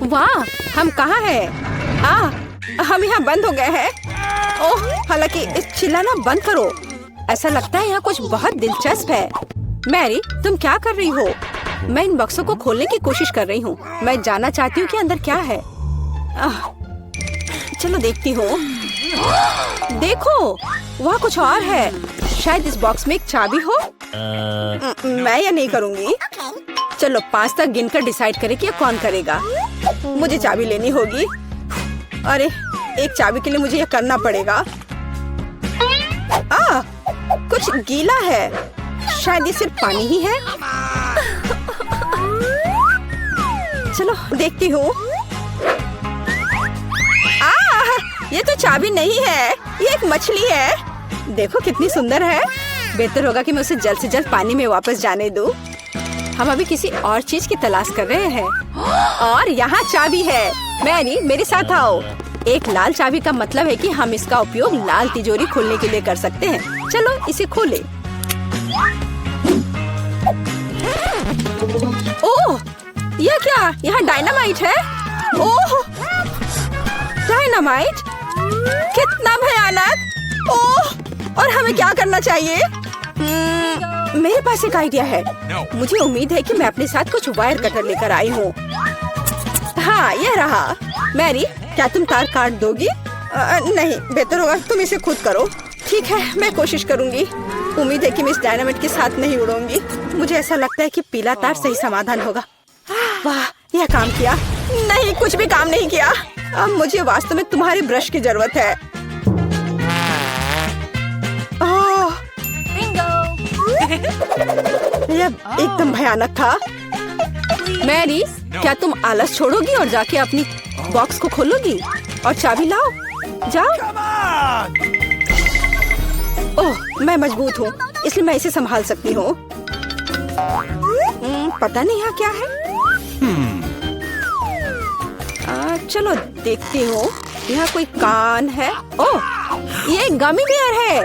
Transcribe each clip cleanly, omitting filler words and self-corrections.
वाह, हम कहाँ हैं? हम यहाँ बंद हो गए हैं। ओह, हालांकि चिल्लाना बंद करो। ऐसा लगता है यहाँ कुछ बहुत दिलचस्प है। मैरी, तुम क्या कर रही हो? मैं इन बक्सों को खोलने की कोशिश कर रही हूँ। मैं जानना चाहती हूँ कि अंदर क्या है। चलो देखती हूँ। देखो, वहाँ कुछ और है। शायद इस बॉक्स में एक चाबी हो। मैं ये नहीं करूँगी। चलो 5 तक गिनकर डिसाइड करें कि कौन करेगा। मुझे चाबी लेनी होगी। अरे, एक चाबी के लिए मुझे ये करना पड़ेगा। कुछ गीला है। शायद ये सिर्फ पानी ही है। चलो देखती हूँ। ये तो चाबी नहीं है, ये एक मछली है। देखो कितनी सुंदर है। बेहतर होगा कि मैं उसे जल्द से जल्द पानी में वापस जाने दूँ। हम अभी किसी और चीज की तलाश कर रहे हैं। और यहाँ चाबी है। मैरी, मेरे साथ आओ। एक लाल चाबी का मतलब है कि हम इसका उपयोग लाल तिजोरी खोलने के लिए कर सकते हैं। चलो इसे खोलें। ओह, यह क्या? यहाँ डायनामाइट है। ओह, डायनामाइट? कितना भयानक। ओह, और हमें क्या करना चाहिए? मेरे पास एक आइडिया है। मुझे उम्मीद है कि मैं अपने साथ कुछ वायर कटर लेकर आई हूँ। हाँ, यह रहा। मैरी, क्या तुम तार काट दोगी? नहीं, बेहतर होगा तुम इसे खुद करो। ठीक है, मैं कोशिश करूँगी। उम्मीद है कि मैं इस डायनामाइट के साथ नहीं उड़ूंगी। मुझे ऐसा लगता है कि पीला तार सही समाधान होगा। वाह, यह काम किया। नहीं, कुछ भी काम नहीं किया। अब मुझे वास्तव में तुम्हारी ब्रश की जरूरत है। यह एकदम भयानक था। मैरी, क्या तुम आलस छोड़ोगी और जाके अपनी बॉक्स को खोलोगी? और चाबी लाओ, जाओ। ओह, मैं मजबूत हूँ, इसलिए मैं इसे संभाल सकती हूँ। पता नहीं यहाँ क्या है। चलो देखती हूँ। यहाँ कोई कान है। ओह, ये गमी बेयर है।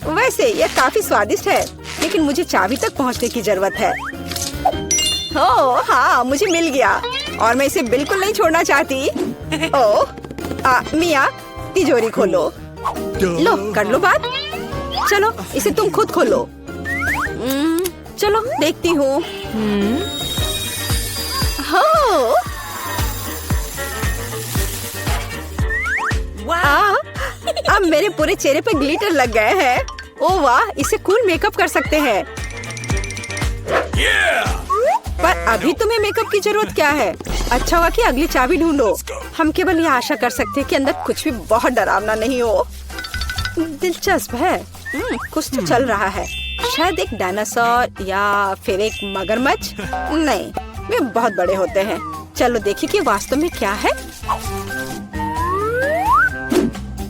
वैसे ये काफी स्वादिष्ट है, लेकिन मुझे चाबी तक पहुँचने की जरूरत है। ओह हाँ, मुझे मिल गया और मैं इसे बिल्कुल नहीं छोड़ना चाहती। ओह, मिया, तिजोरी खोलो। लो, कर लो बात। चलो इसे तुम खुद खोलो। चलो देखती हूँ। अब मेरे पूरे चेहरे पे ग्लिटर लग गए हैं। ओह वाह, इसे कूल मेकअप कर सकते हैं। पर अभी तुम्हें मेकअप की जरूरत क्या है? अच्छा हुआ कि अगली चाबी ढूंढो। हम केवल ये आशा कर सकते हैं कि अंदर कुछ भी बहुत डरावना नहीं हो। दिलचस्प है। कुछ तो चल रहा है। शायद एक डायनासोर या फिर एक मगरमच्छ। नहीं, वे बहुत बड़े होते हैं। चलो देखिए कि वास्तव में क्या है।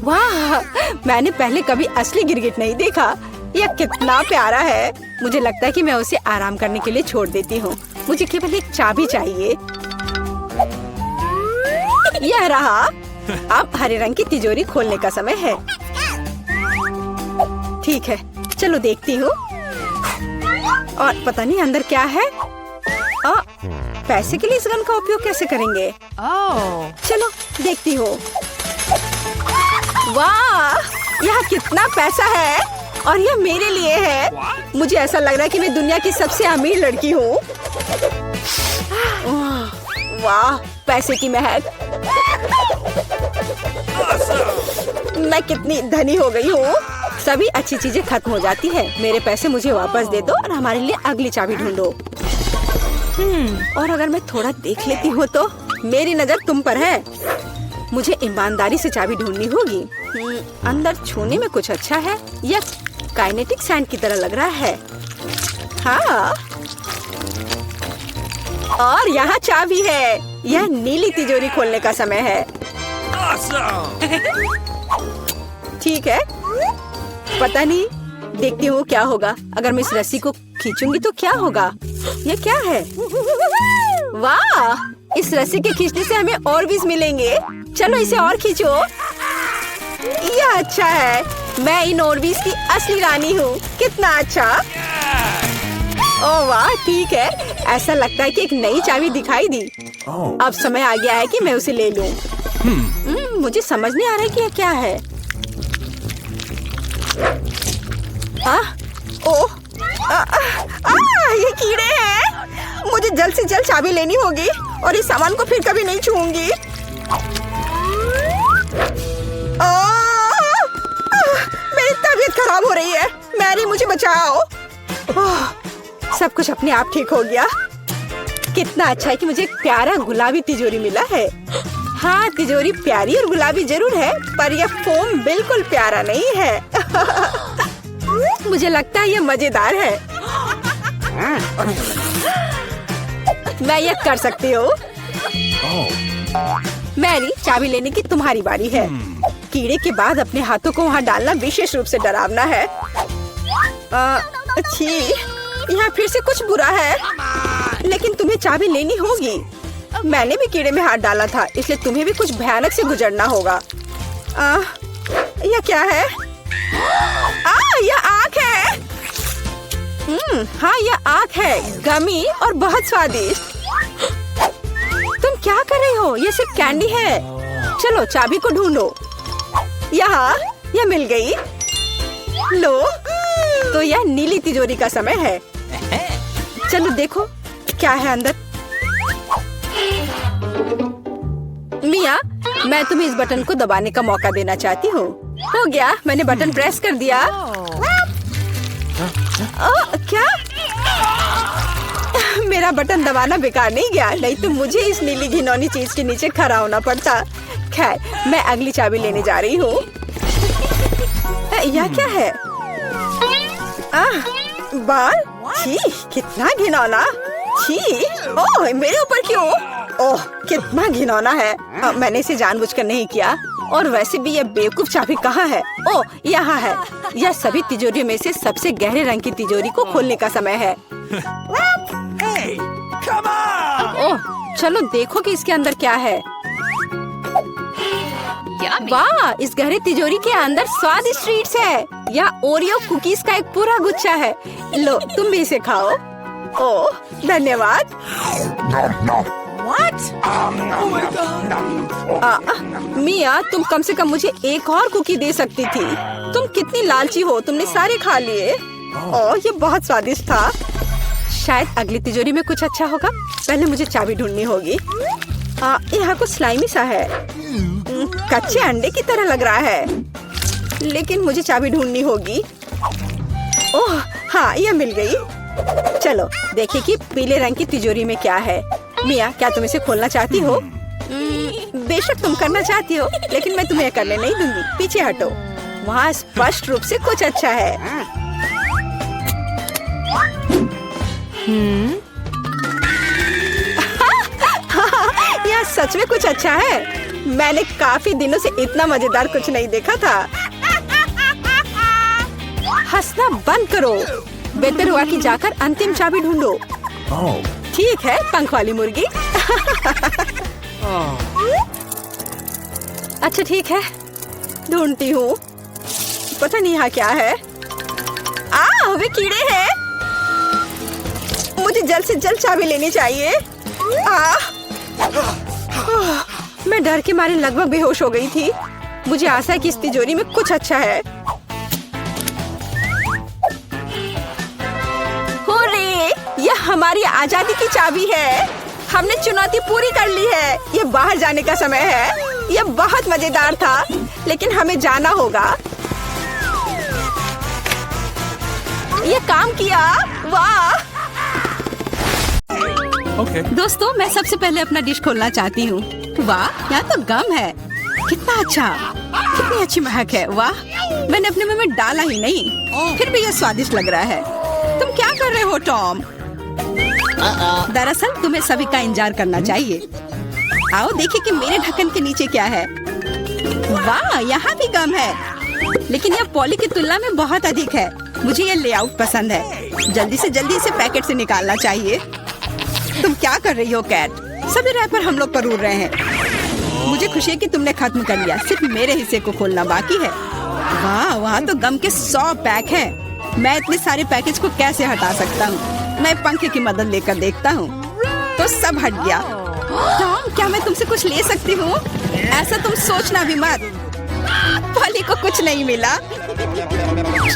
वाह, मैंने पहले कभी असली गिरगिट नहीं देखा। यह कितना प्यारा है। मुझे लगता है कि मैं उसे आराम करने के लिए छोड़ देती हूँ। मुझे केवल एक चाबी चाहिए। यह रहा। अब हरे रंग की तिजोरी खोलने का समय है। ठीक है, चलो देखती हूँ। और पता नहीं अंदर क्या है। पैसे के लिए इस गन का उपयोग कैसे करेंगे? चलो देखती हूँ। वाह, यहाँ कितना पैसा है और यह मेरे लिए है। मुझे ऐसा लग रहा है कि मैं दुनिया की सबसे अमीर लड़की हूँ। वाह, पैसे की महक। मैं कितनी धनी हो गई हूँ। सभी अच्छी चीजें खत्म हो जाती है। मेरे पैसे मुझे वापस दे दो और हमारे लिए अगली चाबी ढूंढो। और अगर मैं थोड़ा देख लेती हूँ तो मेरी नजर तुम पर है। मुझे ईमानदारी से चाबी ढूंढनी होगी। अंदर छूने में कुछ अच्छा है। यह काइनेटिक सैंड की तरह लग रहा है। हाँ, और यहाँ चाबी है। यह नीली तिजोरी खोलने का समय है। ठीक है, पता नहीं, देखती हूँ क्या होगा। अगर मैं इस रस्सी को खींचूंगी तो क्या होगा? ये क्या है? वाह, इस रस्सी के खींचने से हमें और भी मिलेंगे। चलो इसे और खींचो। यह अच्छा है। मैं इन ओरबीज की असली रानी हूँ। कितना अच्छा। ओह वाह, ठीक है, ऐसा लगता है कि एक नई चाबी दिखाई दी। अब समय आ गया है कि मैं उसे ले लूं। मुझे समझ नहीं आ रहा है कि यह क्या है। ये कीड़े हैं। मुझे जल्द से जल्द चाबी लेनी होगी और इस सामान को फिर कभी नहीं छूऊंगी। मेरी तबीयत खराब हो रही है। मैरी, मुझे बचाओ। सब कुछ अपने आप ठीक हो गया। कितना अच्छा है कि मुझे एक प्यारा गुलाबी तिजोरी मिला है। हाँ, तिजोरी प्यारी और गुलाबी जरूर है, पर यह फोम बिल्कुल प्यारा नहीं है। मुझे लगता है यह मजेदार है। मैं यह कर सकती हूँ। मैरी, चाबी लेने की तुम्हारी बारी है। कीड़े के बाद अपने हाथों को वहाँ डालना विशेष रूप से डरावना है। अच्छी, यहाँ फिर से कुछ बुरा है, लेकिन तुम्हें चाबी लेनी होगी। मैंने भी कीड़े में हाथ डाला था, इसलिए तुम्हें भी कुछ भयानक से गुजरना होगा। यह क्या है? यह आँख है। हाँ, यह आँख है, गमी और बहुत स्वादिष्ट। तुम क्या कर रही हो? यह सिर्फ कैंडी है। चलो चाबी को ढूंढो। यहाँ, यह मिल गई। लो, तो यह नीली तिजोरी का समय है। चलो देखो क्या है अंदर। मिया, मैं तुम्हें इस बटन को दबाने का मौका देना चाहती हूँ। हो गया, मैंने बटन प्रेस कर दिया। क्या? मेरा बटन दबाना बेकार नहीं गया, नहीं तो मुझे इस नीली घिनौनी चीज के नीचे खड़ा होना पड़ता। खैर, मैं अगली चाबी लेने जा रही हूँ। यह क्या है? बाल? छी, कितना घिनौना। छी, ओह, मेरे ऊपर क्यों? ओह, कितना घिनौना है। मैंने इसे जानबूझकर नहीं किया। और वैसे भी यह बेवकूफ चाबी कहाँ है? ओह, यहाँ है। यह सभी तिजोरियों में से सबसे गहरे रंग की तिजोरी को खोलने का समय है। ओह, चलो देखो कि इसके अंदर क्या है। वाह, इस गहरे तिजोरी के अंदर स्वादिष्ट ट्रीट्स है। यह ओरियो कुकीज का एक पूरा गुच्छा है। लो, तुम भी इसे खाओ। ओह, धन्यवाद। मिया, तुम कम से कम मुझे एक और कुकी दे सकती थी। तुम कितनी लालची हो, तुमने सारे खा लिए। ओह, ये बहुत स्वादिष्ट था। शायद अगली तिजोरी में कुछ अच्छा होगा। पहले मुझे चाबी ढूंढनी होगी। यहाँ कुछ स्लाइमी सा है, कच्चे अंडे की तरह लग रहा है, लेकिन मुझे चाबी ढूंढनी होगी। ओह हाँ, यह मिल गई। चलो देखिए कि पीले रंग की तिजोरी में क्या है। मिया, क्या तुम इसे खोलना चाहती हो? बेशक तुम करना चाहती हो, लेकिन मैं तुम्हें करने नहीं दूंगी। पीछे हटो, वहाँ स्पष्ट रूप से कुछ अच्छा है। यह सच में कुछ अच्छा है। मैंने काफी दिनों से इतना मजेदार कुछ नहीं देखा था। हंसना बंद करो। बेहतर हुआ कि जाकर अंतिम चाबी ढूंढो। ठीक है, पंख वाली मुर्गी। अच्छा ठीक है, ढूंढती हूँ। पता नहीं यहाँ क्या है। वे कीड़े हैं। मुझे जल्द से जल्द चाबी लेनी चाहिए। मैं डर के मारे लगभग बेहोश हो गई थी। मुझे आशा है कि इस तिजोरी में कुछ अच्छा है। हुर्रे! यह हमारी आजादी की चाबी है। हमने चुनौती पूरी कर ली है। यह बाहर जाने का समय है। यह बहुत मजेदार था, लेकिन हमें जाना होगा। यह काम किया। वाह! दोस्तों, मैं सबसे पहले अपना डिश खोलना चाहती हूँ। वाह, यहाँ तो गम है। कितना अच्छा, कितनी अच्छी महक है। वाह, मैंने अपने मुंह में डाला ही नहीं, फिर भी यह स्वादिष्ट लग रहा है। तुम क्या कर रहे हो टॉम? दरअसल तुम्हें सभी का इंतजार करना चाहिए। आओ देखिए कि मेरे ढक्कन के नीचे क्या है। वाह, यहाँ भी गम है, लेकिन यह पॉली की तुलना में बहुत अधिक है। मुझे यह लेआउट पसंद है। जल्दी से जल्दी इसे पैकेट से निकालना चाहिए। तुम क्या कर रही हो कैट? सभी रैपर हम लोग पर उड़ रहे हैं। मुझे खुशी है कि तुमने खत्म कर लिया। सिर्फ मेरे हिस्से को खोलना बाकी है। वाह, वहाँ तो गम के 100 पैक हैं। मैं इतने सारे पैकेज को कैसे हटा सकता हूँ? मैं पंखे की मदद लेकर देखता हूँ। तो सब हट गया। टॉम, क्या मैं तुमसे कुछ ले सकती हूँ? ऐसा तुम सोचना भी मत। पॉली को कुछ नहीं मिला।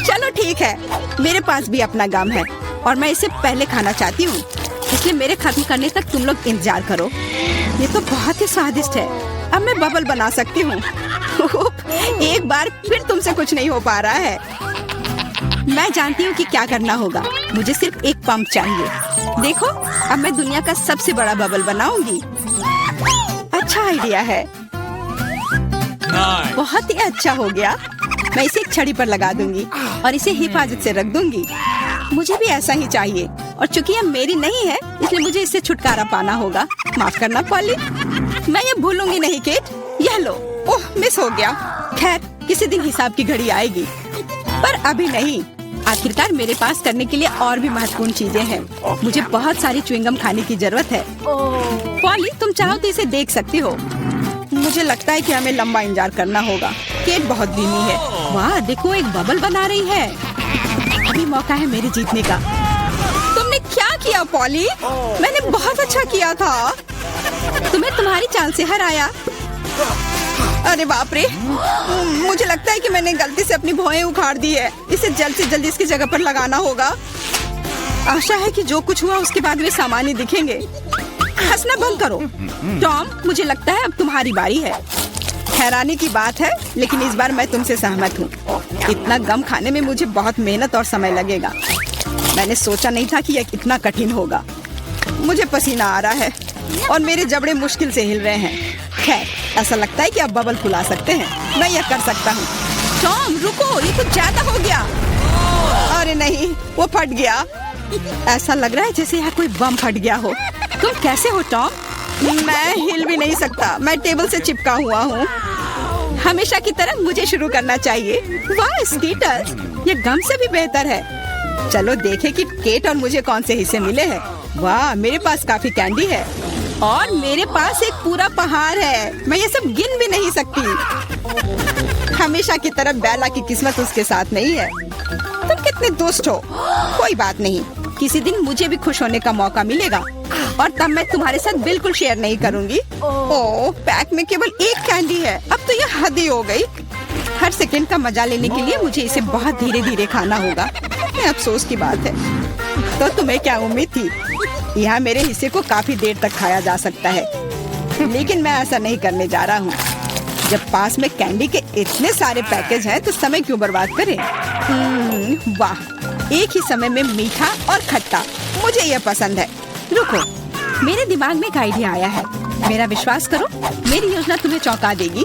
चलो ठीक है, मेरे पास भी अपना गम है और मैं इसे पहले खाना चाहती हूँ, इसलिए मेरे खत्म करने तक तुम लोग इंतजार करो। ये तो बहुत ही स्वादिष्ट है। अब मैं बबल बना सकती हूँ। एक बार फिर तुमसे कुछ नहीं हो पा रहा है। मैं जानती हूँ कि क्या करना होगा। मुझे सिर्फ एक पंप चाहिए। देखो, अब मैं दुनिया का सबसे बड़ा बबल बनाऊंगी। अच्छा आइडिया है। बहुत ही अच्छा हो गया। मैं इसे एक छड़ी पर लगा दूंगी और इसे हिफाजत से रख दूंगी। मुझे भी ऐसा ही चाहिए और चूंकि यह मेरी नहीं है इसलिए मुझे इससे छुटकारा पाना होगा। माफ करना पॉली, मैं ये भूलूंगी नहीं केट। यह लो। ओह, मिस हो गया। खैर, किसी दिन हिसाब की घड़ी आएगी, पर अभी नहीं। आखिरकार मेरे पास करने के लिए और भी महत्वपूर्ण चीजें हैं। मुझे बहुत सारी च्युइंगम खाने की जरूरत है। पॉली, तुम चाहो तो इसे देख सकती हो। मुझे लगता है कि हमें लंबा इंतजार करना होगा। केट बहुत धीमी है। वाह, देखो एक बबल बना रही है। अभी मौका है मेरे जीतने का। तुमने क्या किया पॉली? मैंने बहुत अच्छा किया था। तुम्हें तुम्हारी चाल से हराया। अरे बाप रे, मुझे लगता है कि मैंने गलती से अपनी भौहें उखाड़ दी है। इसे जल्द से जल्द इसकी जगह पर लगाना होगा। आशा है कि जो कुछ हुआ उसके बाद वे सामान्य दिखेंगे। हंसना बंद करो। टॉम, मुझे लगता है अब तुम्हारी बारी है। हैरानी की बात है, लेकिन इस बार मैं तुमसे सहमत हूँ। इतना गम खाने में मुझे बहुत मेहनत और समय लगेगा। मैंने सोचा नहीं था कि यह इतना कठिन होगा। मुझे पसीना आ रहा है और मेरे जबड़े मुश्किल से हिल रहे हैं। खैर, ऐसा लगता है कि अब बबल फुला सकते हैं। मैं यह कर सकता हूँ। टॉम रुको, ये कुछ ज्यादा हो गया। अरे नहीं, वो फट गया। ऐसा लग रहा है जैसे यहाँ कोई बम फट गया हो। तुम कैसे हो टॉम? मैं हिल भी नहीं सकता। मैं टेबल से चिपका हुआ हूँ। हमेशा की तरह मुझे शुरू करना चाहिए। वाह स्कीटर्स, ये गम से भी बेहतर है। चलो देखें कि केट और मुझे कौन से हिस्से मिले हैं। वाह, मेरे पास काफी कैंडी है और मेरे पास एक पूरा पहाड़ है। मैं ये सब गिन भी नहीं सकती। हमेशा की तरह बेला की किस्मत उसके साथ नहीं है। तुम कितने दुष्ट हो। कोई बात नहीं, किसी दिन मुझे भी खुश होने का मौका मिलेगा और तब मैं तुम्हारे साथ बिल्कुल शेयर नहीं करूंगी। ओह, पैक में केवल एक कैंडी है। अब तो यह हद ही हो गई। हर सेकंड का मजा लेने के लिए मुझे इसे बहुत धीरे धीरे खाना होगा। ये अफसोस की बात है। तो तुम्हें क्या उम्मीद थी? यहाँ मेरे हिस्से को काफी देर तक खाया जा सकता है, लेकिन मैं ऐसा नहीं करने जा रहा हूँ। जब पास में कैंडी के इतने सारे पैकेज हैं तो समय क्यों बर्बाद करें? वाह, एक ही समय में मीठा और खट्टा, मुझे यह पसंद है। रुको, मेरे दिमाग में एक आइडिया आया है। मेरा विश्वास करो, मेरी योजना तुम्हें चौंका देगी।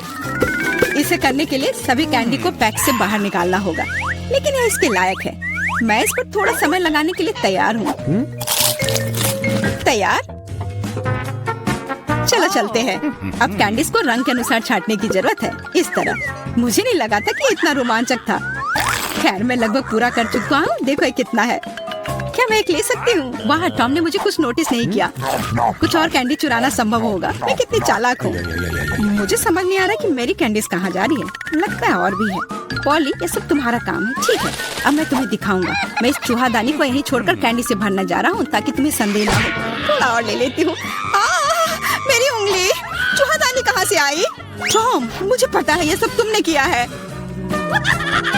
इसे करने के लिए सभी कैंडी को पैक से बाहर निकालना होगा, लेकिन यह इसके लायक है। मैं इस पर थोड़ा समय लगाने के लिए तैयार हूँ। तैयार? चलो चलते हैं। अब कैंडीज को रंग के अनुसार छांटने की जरूरत है। इस तरह। मुझे नहीं लगा था कि इतना रोमांचक था। खैर, मैं लगभग पूरा कर चुका हूँ। देखो ये कितना है। क्या मैं एक ले सकती हूँ? वाह, टॉम ने मुझे कुछ नोटिस नहीं किया। कुछ और कैंडी चुराना संभव होगा। मैं कितनी चालाक हूँ। मुझे समझ नहीं आ रहा कि मेरी कैंडीज कहाँ जा रही है। लगता है और भी है। पॉली, ये सब तुम्हारा काम है। ठीक है, अब मैं तुम्हें दिखाऊंगा। मैं इस चूहादानी को यहीं छोड़कर कैंडी से भरना जा रहा हूँ ताकि तुम्हें संदेह ना हो। थोड़ा और ले लेती हूँ। मेरी उंगली। चूहादानी कहाँ से आई? टॉम, मुझे पता है ये सब तुमने किया है।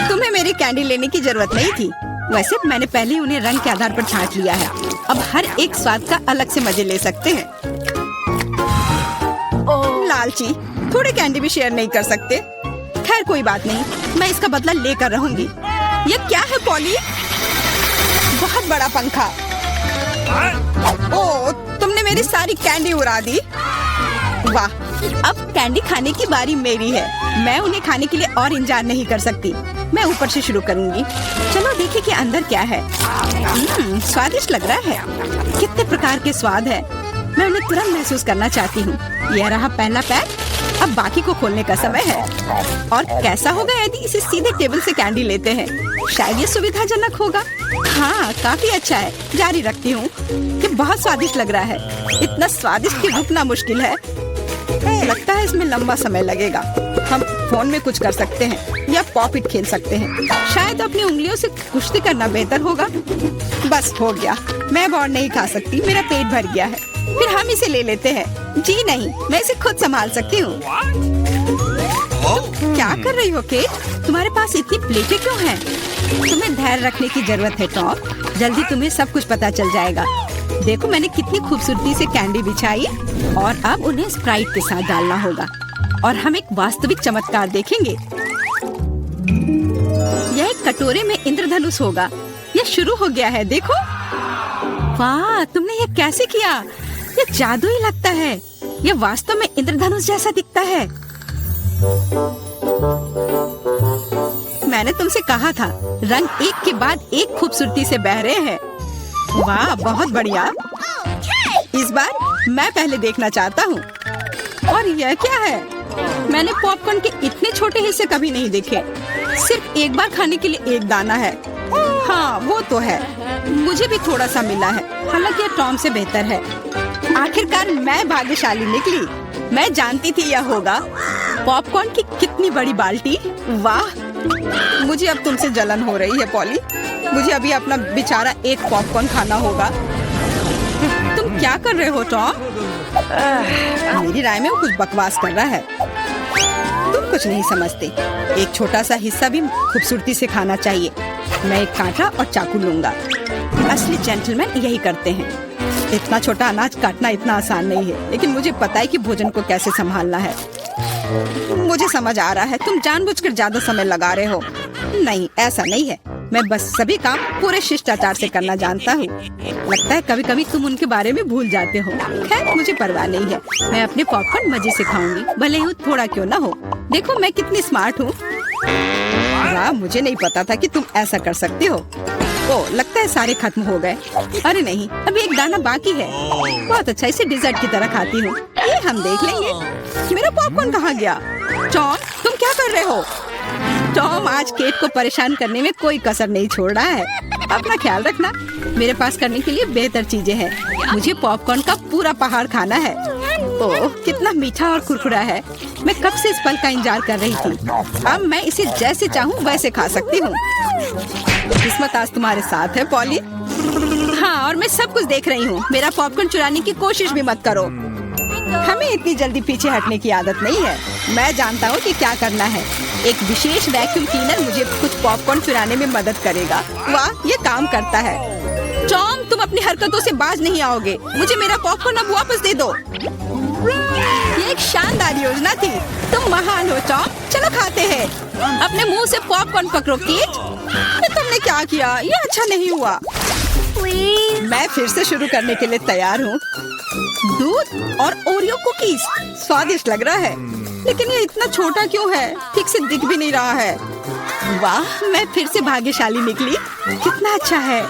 तुम्हें मेरी कैंडी लेने की जरूरत नहीं थी। वैसे मैंने पहले ही उन्हें रंग के आधार पर छांट लिया है। अब हर एक स्वाद का अलग से मजे ले सकते हैं। लालची, थोड़े कैंडी भी शेयर नहीं कर सकते। खैर कोई बात नहीं, मैं इसका बदला लेकर रहूंगी। ये क्या है पॉली? बहुत बड़ा पंखा। ओह, तुमने मेरी सारी कैंडी उड़ा दी। वाह, अब कैंडी खाने की बारी मेरी है। मैं उन्हें खाने के लिए और इंतजार नहीं कर सकती। मैं ऊपर से शुरू करूंगी। चलो देखें कि अंदर क्या है। स्वादिष्ट लग रहा है। कितने प्रकार के स्वाद है। मैं उन्हें तुरंत महसूस करना चाहती हूँ। यह रहा पहला पैक। अब बाकी को खोलने का समय है। और कैसा होगा यदि इसे सीधे टेबल से कैंडी लेते हैं? शायद ये सुविधाजनक होगा। हाँ, काफी अच्छा है। जारी रखती हूँ। ये बहुत स्वादिष्ट लग रहा है। इतना स्वादिष्ट कि रुकना मुश्किल है। लगता है इसमें लंबा समय लगेगा। हम फोन में कुछ कर सकते हैं। या पॉपिट खेल सकते हैं। शायद अपनी उंगलियों से कुश्ती करना बेहतर होगा। बस हो गया, मैं अब और नहीं खा सकती, मेरा पेट भर गया है। फिर हम इसे ले लेते हैं। जी नहीं, मैं इसे खुद संभाल सकती हूँ। क्या कर रही हो केट? तुम्हारे पास इतनी प्लेटें क्यों हैं? तुम्हें धैर्य रखने की जरूरत है टॉम, जल्दी तुम्हें सब कुछ पता चल जाएगा। देखो मैंने कितनी खूबसूरती से कैंडी बिछाई और अब उन्हें स्प्राइट के साथ डालना होगा और हम एक वास्तविक चमत्कार देखेंगे। यह एक कटोरे में इंद्रधनुष होगा। यह शुरू हो गया है, देखो। वाह, तुमने यह कैसे किया? यह जादू ही लगता है। यह वास्तव में इंद्रधनुष जैसा दिखता है। मैंने तुमसे कहा था, रंग एक के बाद एक खूबसूरती से बह रहे हैं। वाह, बहुत बढ़िया। इस बार मैं पहले देखना चाहता हूँ। और यह क्या है? मैंने पॉपकॉर्न के इतने छोटे हिस्से कभी नहीं देखे। सिर्फ एक बार खाने के लिए एक दाना है। हाँ, वो तो है। मुझे भी थोड़ा सा मिला है, हालांकि यह टॉम से बेहतर है। आखिरकार मैं भाग्यशाली निकली। मैं जानती थी यह होगा। पॉपकॉर्न की कितनी बड़ी बाल्टी। वाह, मुझे अब तुमसे जलन हो रही है पॉली। मुझे अभी अपना बेचारा एक पॉपकॉर्न खाना होगा। तुम क्या कर रहे हो टॉम? मेरी राय में वो कुछ बकवास कर रहा है। तुम कुछ नहीं समझते। एक छोटा सा हिस्सा भी खूबसूरती से खाना चाहिए। मैं एक कांटा और चाकू लूंगा। असली जेंटलमैन यही करते हैं। इतना छोटा अनाज काटना इतना आसान नहीं है, लेकिन मुझे पता है कि भोजन को कैसे संभालना है। मुझे समझ आ रहा है, तुम जानबूझकर ज्यादा समय लगा रहे हो। नहीं, ऐसा नहीं है। मैं बस सभी काम पूरे शिष्टाचार से करना जानता हूँ। लगता है कभी कभी तुम उनके बारे में भूल जाते हो। खैर, मुझे परवाह नहीं है। मैं अपने पॉपकॉर्न मजे से खाऊंगी, भले ही थोड़ा क्यों ना हो। देखो मैं कितनी स्मार्ट हूँ। वाह, मुझे नहीं पता था कि तुम ऐसा कर सकते हो। ओह, लगता है सारे खत्म हो गए। अरे नहीं, अभी एक दाना बाकी है। बहुत अच्छा, इसे डिजर्ट की तरह खाती हूँ। ये हम देख लेंगे। मेरा पॉपकॉर्न कहाँ गया? टॉम, तुम क्या कर रहे हो? टॉम आज केट को परेशान करने में कोई कसर नहीं छोड़ रहा है। अपना ख्याल रखना। मेरे पास करने के लिए बेहतर चीजें हैं। मुझे पॉपकॉर्न का पूरा पहाड़ खाना है। ओह, कितना मीठा और कुरकुरा है। मैं कब से इस पल का इंतजार कर रही थी। अब मैं इसे जैसे चाहूँ वैसे खा सकती हूँ। किस्मत आज तुम्हारे साथ है पॉली। हाँ, और मैं सब कुछ देख रही हूँ। मेरा पॉपकॉर्न चुराने की कोशिश भी मत करो। हमें इतनी जल्दी पीछे हटने की आदत नहीं है। मैं जानता हूँ कि क्या करना है। एक विशेष वैक्यूम क्लीनर मुझे कुछ पॉपकॉर्न चुराने में मदद करेगा। वाह, ये काम करता है। टॉम, तुम अपनी हरकतों से बाज नहीं आओगे। मुझे मेरा पॉपकॉर्न अब वापस दे दो। ये एक शानदार योजना थी। तुम महान हो टॉम। चलो खाते हैं। अपने मुंह से पॉपकॉर्न पकड़ो केट। ये तुमने क्या किया? ये अच्छा नहीं हुआ। मैं फिर से शुरू करने के लिए तैयार हूँ। दूध और ओरियो कुकीज स्वादिष्ट लग रहा है, लेकिन ये इतना छोटा क्यों है? ठीक से दिख भी नहीं रहा है। वाह, मैं फिर से भाग्यशाली निकली। कितना अच्छा है।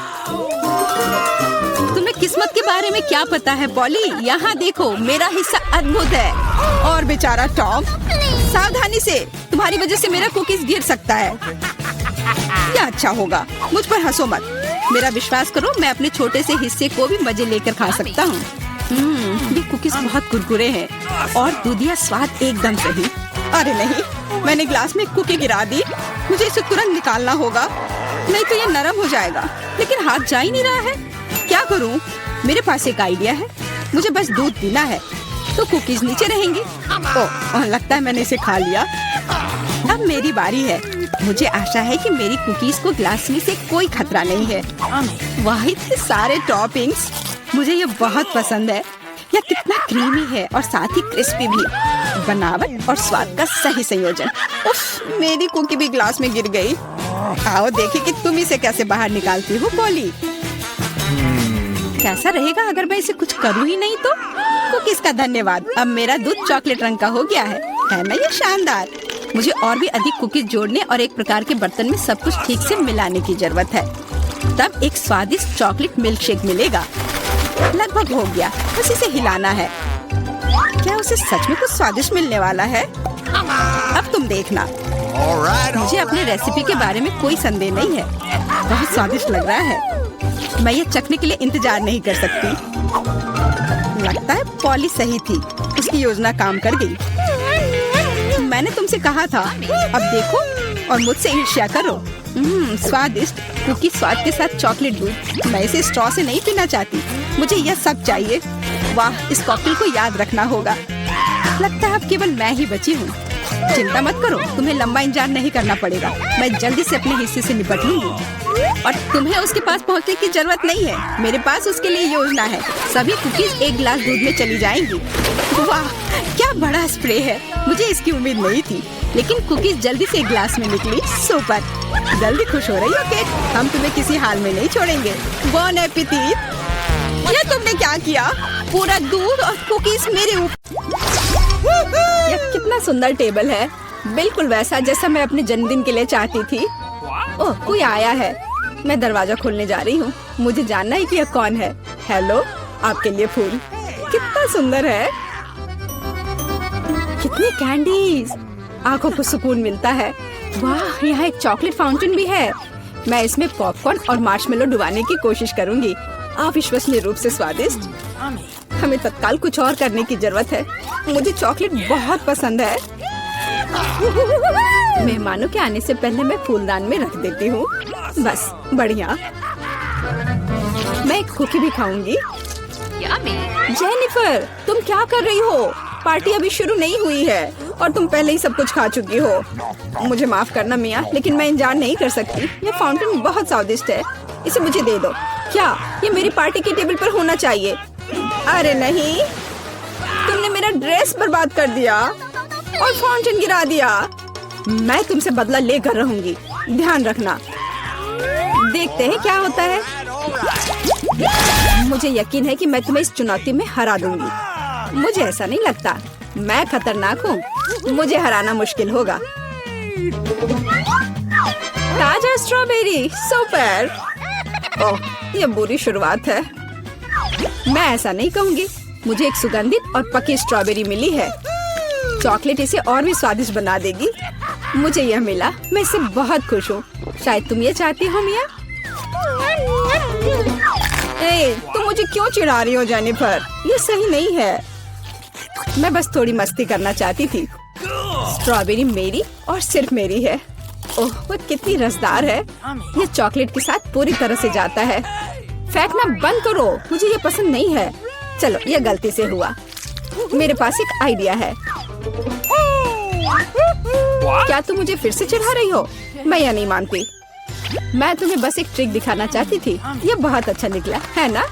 तुम्हें किस्मत के बारे में क्या पता है पॉली? यहाँ देखो, मेरा हिस्सा अद्भुत है। और बेचारा टॉम, सावधानी से, तुम्हारी वजह से मेरा कुकीज गिर सकता है। यह अच्छा होगा। मुझ पर हंसो मत। मेरा विश्वास करो, मैं अपने छोटे से हिस्से को भी मजे लेकर खा सकता हूँ। ये कुकीज बहुत कुरकुरे हैं और दूधिया स्वाद एकदम सही। अरे नहीं, मैंने ग्लास में कुकी गिरा दी। मुझे इसे तुरंत निकालना होगा, नहीं तो ये नरम हो जाएगा। लेकिन हाथ जा ही नहीं रहा है। क्या करूँ? मेरे पास एक आइडिया है। मुझे बस दूध पीना है, तो कुकीज नीचे रहेंगी। ओह, लगता है मैंने इसे खा लिया। अब मेरी बारी है। मुझे आशा है कि मेरी कुकीज को ग्लास में से कोई खतरा नहीं है। वाह, इतने सारे टॉपिंग्स। मुझे ये बहुत पसंद है। यह कितना क्रीमी है और साथ ही क्रिस्पी भी। बनावट और स्वाद का सही संयोजन। उफ, मेरी कुकी भी ग्लास में गिर गई। आओ देखें कि तुम इसे कैसे बाहर निकालती हो पॉली। कैसा रहेगा अगर मैं इसे कुछ करूँ ही नहीं तो? कुकीज का धन्यवाद। अब मेरा दूध चॉकलेट रंग का हो गया है ना? ये शानदार। मुझे और भी अधिक कुकीज जोड़ने और एक प्रकार के बर्तन में सब कुछ ठीक से मिलाने की जरूरत है। तब एक स्वादिष्ट चॉकलेट मिल्क शेक मिलेगा। लगभग हो गया, बस इसे हिलाना है। क्या उसे सच में कुछ स्वादिष्ट मिलने वाला है? अब तुम देखना। मुझे अपने रेसिपी के बारे में कोई संदेह नहीं है। बहुत स्वादिष्ट लग रहा है। मैं ये चखने के लिए इंतजार नहीं कर सकती। लगता है पॉली सही थी। उसकी योजना काम कर गई। मैंने तुमसे कहा था। अब देखो, और मुझसे ईर्ष्या करो। स्वादिष्ट कुकी स्वाद के साथ चॉकलेट दूध। मैं इसे स्ट्रॉ से नहीं पीना चाहती, मुझे यह सब चाहिए। वाह, इस कॉकटेल को याद रखना होगा। लगता है अब केवल मैं ही बची हूँ। चिंता मत करो, तुम्हें लंबा इंतजार नहीं करना पड़ेगा। मैं जल्दी से अपने हिस्से से निपट लूंगी और तुम्हें उसके पास पहुँचने की जरूरत नहीं है। मेरे पास उसके लिए योजना है। सभी कुकीज एक गिलास दूध में चली जाएंगी। वाह, क्या बड़ा स्प्रे है। मुझे इसकी उम्मीद नहीं थी, लेकिन कुकीज जल्दी से एक गिलास में निकली। सुपर, जल्दी खुश हो रही हो केट? हम तुम्हें किसी हाल में नहीं छोड़ेंगे। बॉन एपेटिट। ये तुमने क्या किया? पूरा दूध और कुकीज मेरे ऊपर। यह कितना सुंदर टेबल है, बिल्कुल वैसा जैसा मैं अपने जन्मदिन के लिए चाहती थी। ओह, कोई आया है। मैं दरवाजा खोलने जा रही हूँ। मुझे जानना है कि यह कौन है। हेलो, आपके लिए फूल। कितना सुंदर है। कितनी कैंडीज, आंखों को सुकून मिलता है। वाह, यहाँ एक चॉकलेट फाउंटेन भी है। मैं इसमें पॉपकॉर्न और मार्शमेलो डुबाने की कोशिश करूंगी। अविश्वसनीय रूप से स्वादिष्ट। हमें तत्काल कुछ और करने की जरूरत है। मुझे चॉकलेट बहुत पसंद है। मेहमानों के आने से पहले मैं फूलदान में रख देती हूँ। बस, बढ़िया। मैं एक कुकी भी खाऊंगी। जेनिफर, तुम क्या कर रही हो? पार्टी अभी शुरू नहीं हुई है और तुम पहले ही सब कुछ खा चुकी हो। मुझे माफ करना मिया, लेकिन मैं इंतजार नहीं कर सकती। यह फाउंटेन बहुत स्वादिष्ट है, इसे मुझे दे दो। क्या ये मेरी पार्टी के टेबल पर होना चाहिए? अरे नहीं, तुमने मेरा ड्रेस बर्बाद कर दिया और फाउंटेन गिरा दिया। मैं तुमसे बदला लेकर रहूंगी, ध्यान रखना। देखते हैं क्या होता है। मुझे यकीन है कि मैं तुम्हें इस चुनौती में हरा दूंगी। मुझे ऐसा नहीं लगता, मैं खतरनाक हूँ। मुझे हराना मुश्किल होगा। ताजा स्ट्रॉबेरी, सुपर। ओह, यह बुरी शुरुआत है। मैं ऐसा नहीं कहूँगी। मुझे एक सुगंधित और पकी स्ट्रॉबेरी मिली है। चॉकलेट इसे और भी स्वादिष्ट बना देगी। मुझे यह मिला, मैं इससे बहुत खुश हूँ। शायद तुम ये चाहती हो मिया। तुम मुझे क्यों चिढ़ा रही हो जेनिफर? ये सही नहीं है। मैं बस थोड़ी मस्ती करना चाहती थी। स्ट्रॉबेरी मेरी और सिर्फ मेरी है। ओह, वो कितनी रसदार है। ये चॉकलेट के साथ पूरी तरह से जाता है। फेंकना बंद करो, मुझे ये पसंद नहीं है। चलो, ये गलती से हुआ। मेरे पास एक आइडिया है। क्या तुम मुझे फिर से चिढ़ा रही हो? मैं यह नहीं मानती। मैं तुम्हें बस एक ट्रिक दिखाना चाहती थी। ये बहुत अच्छा निकला है ना?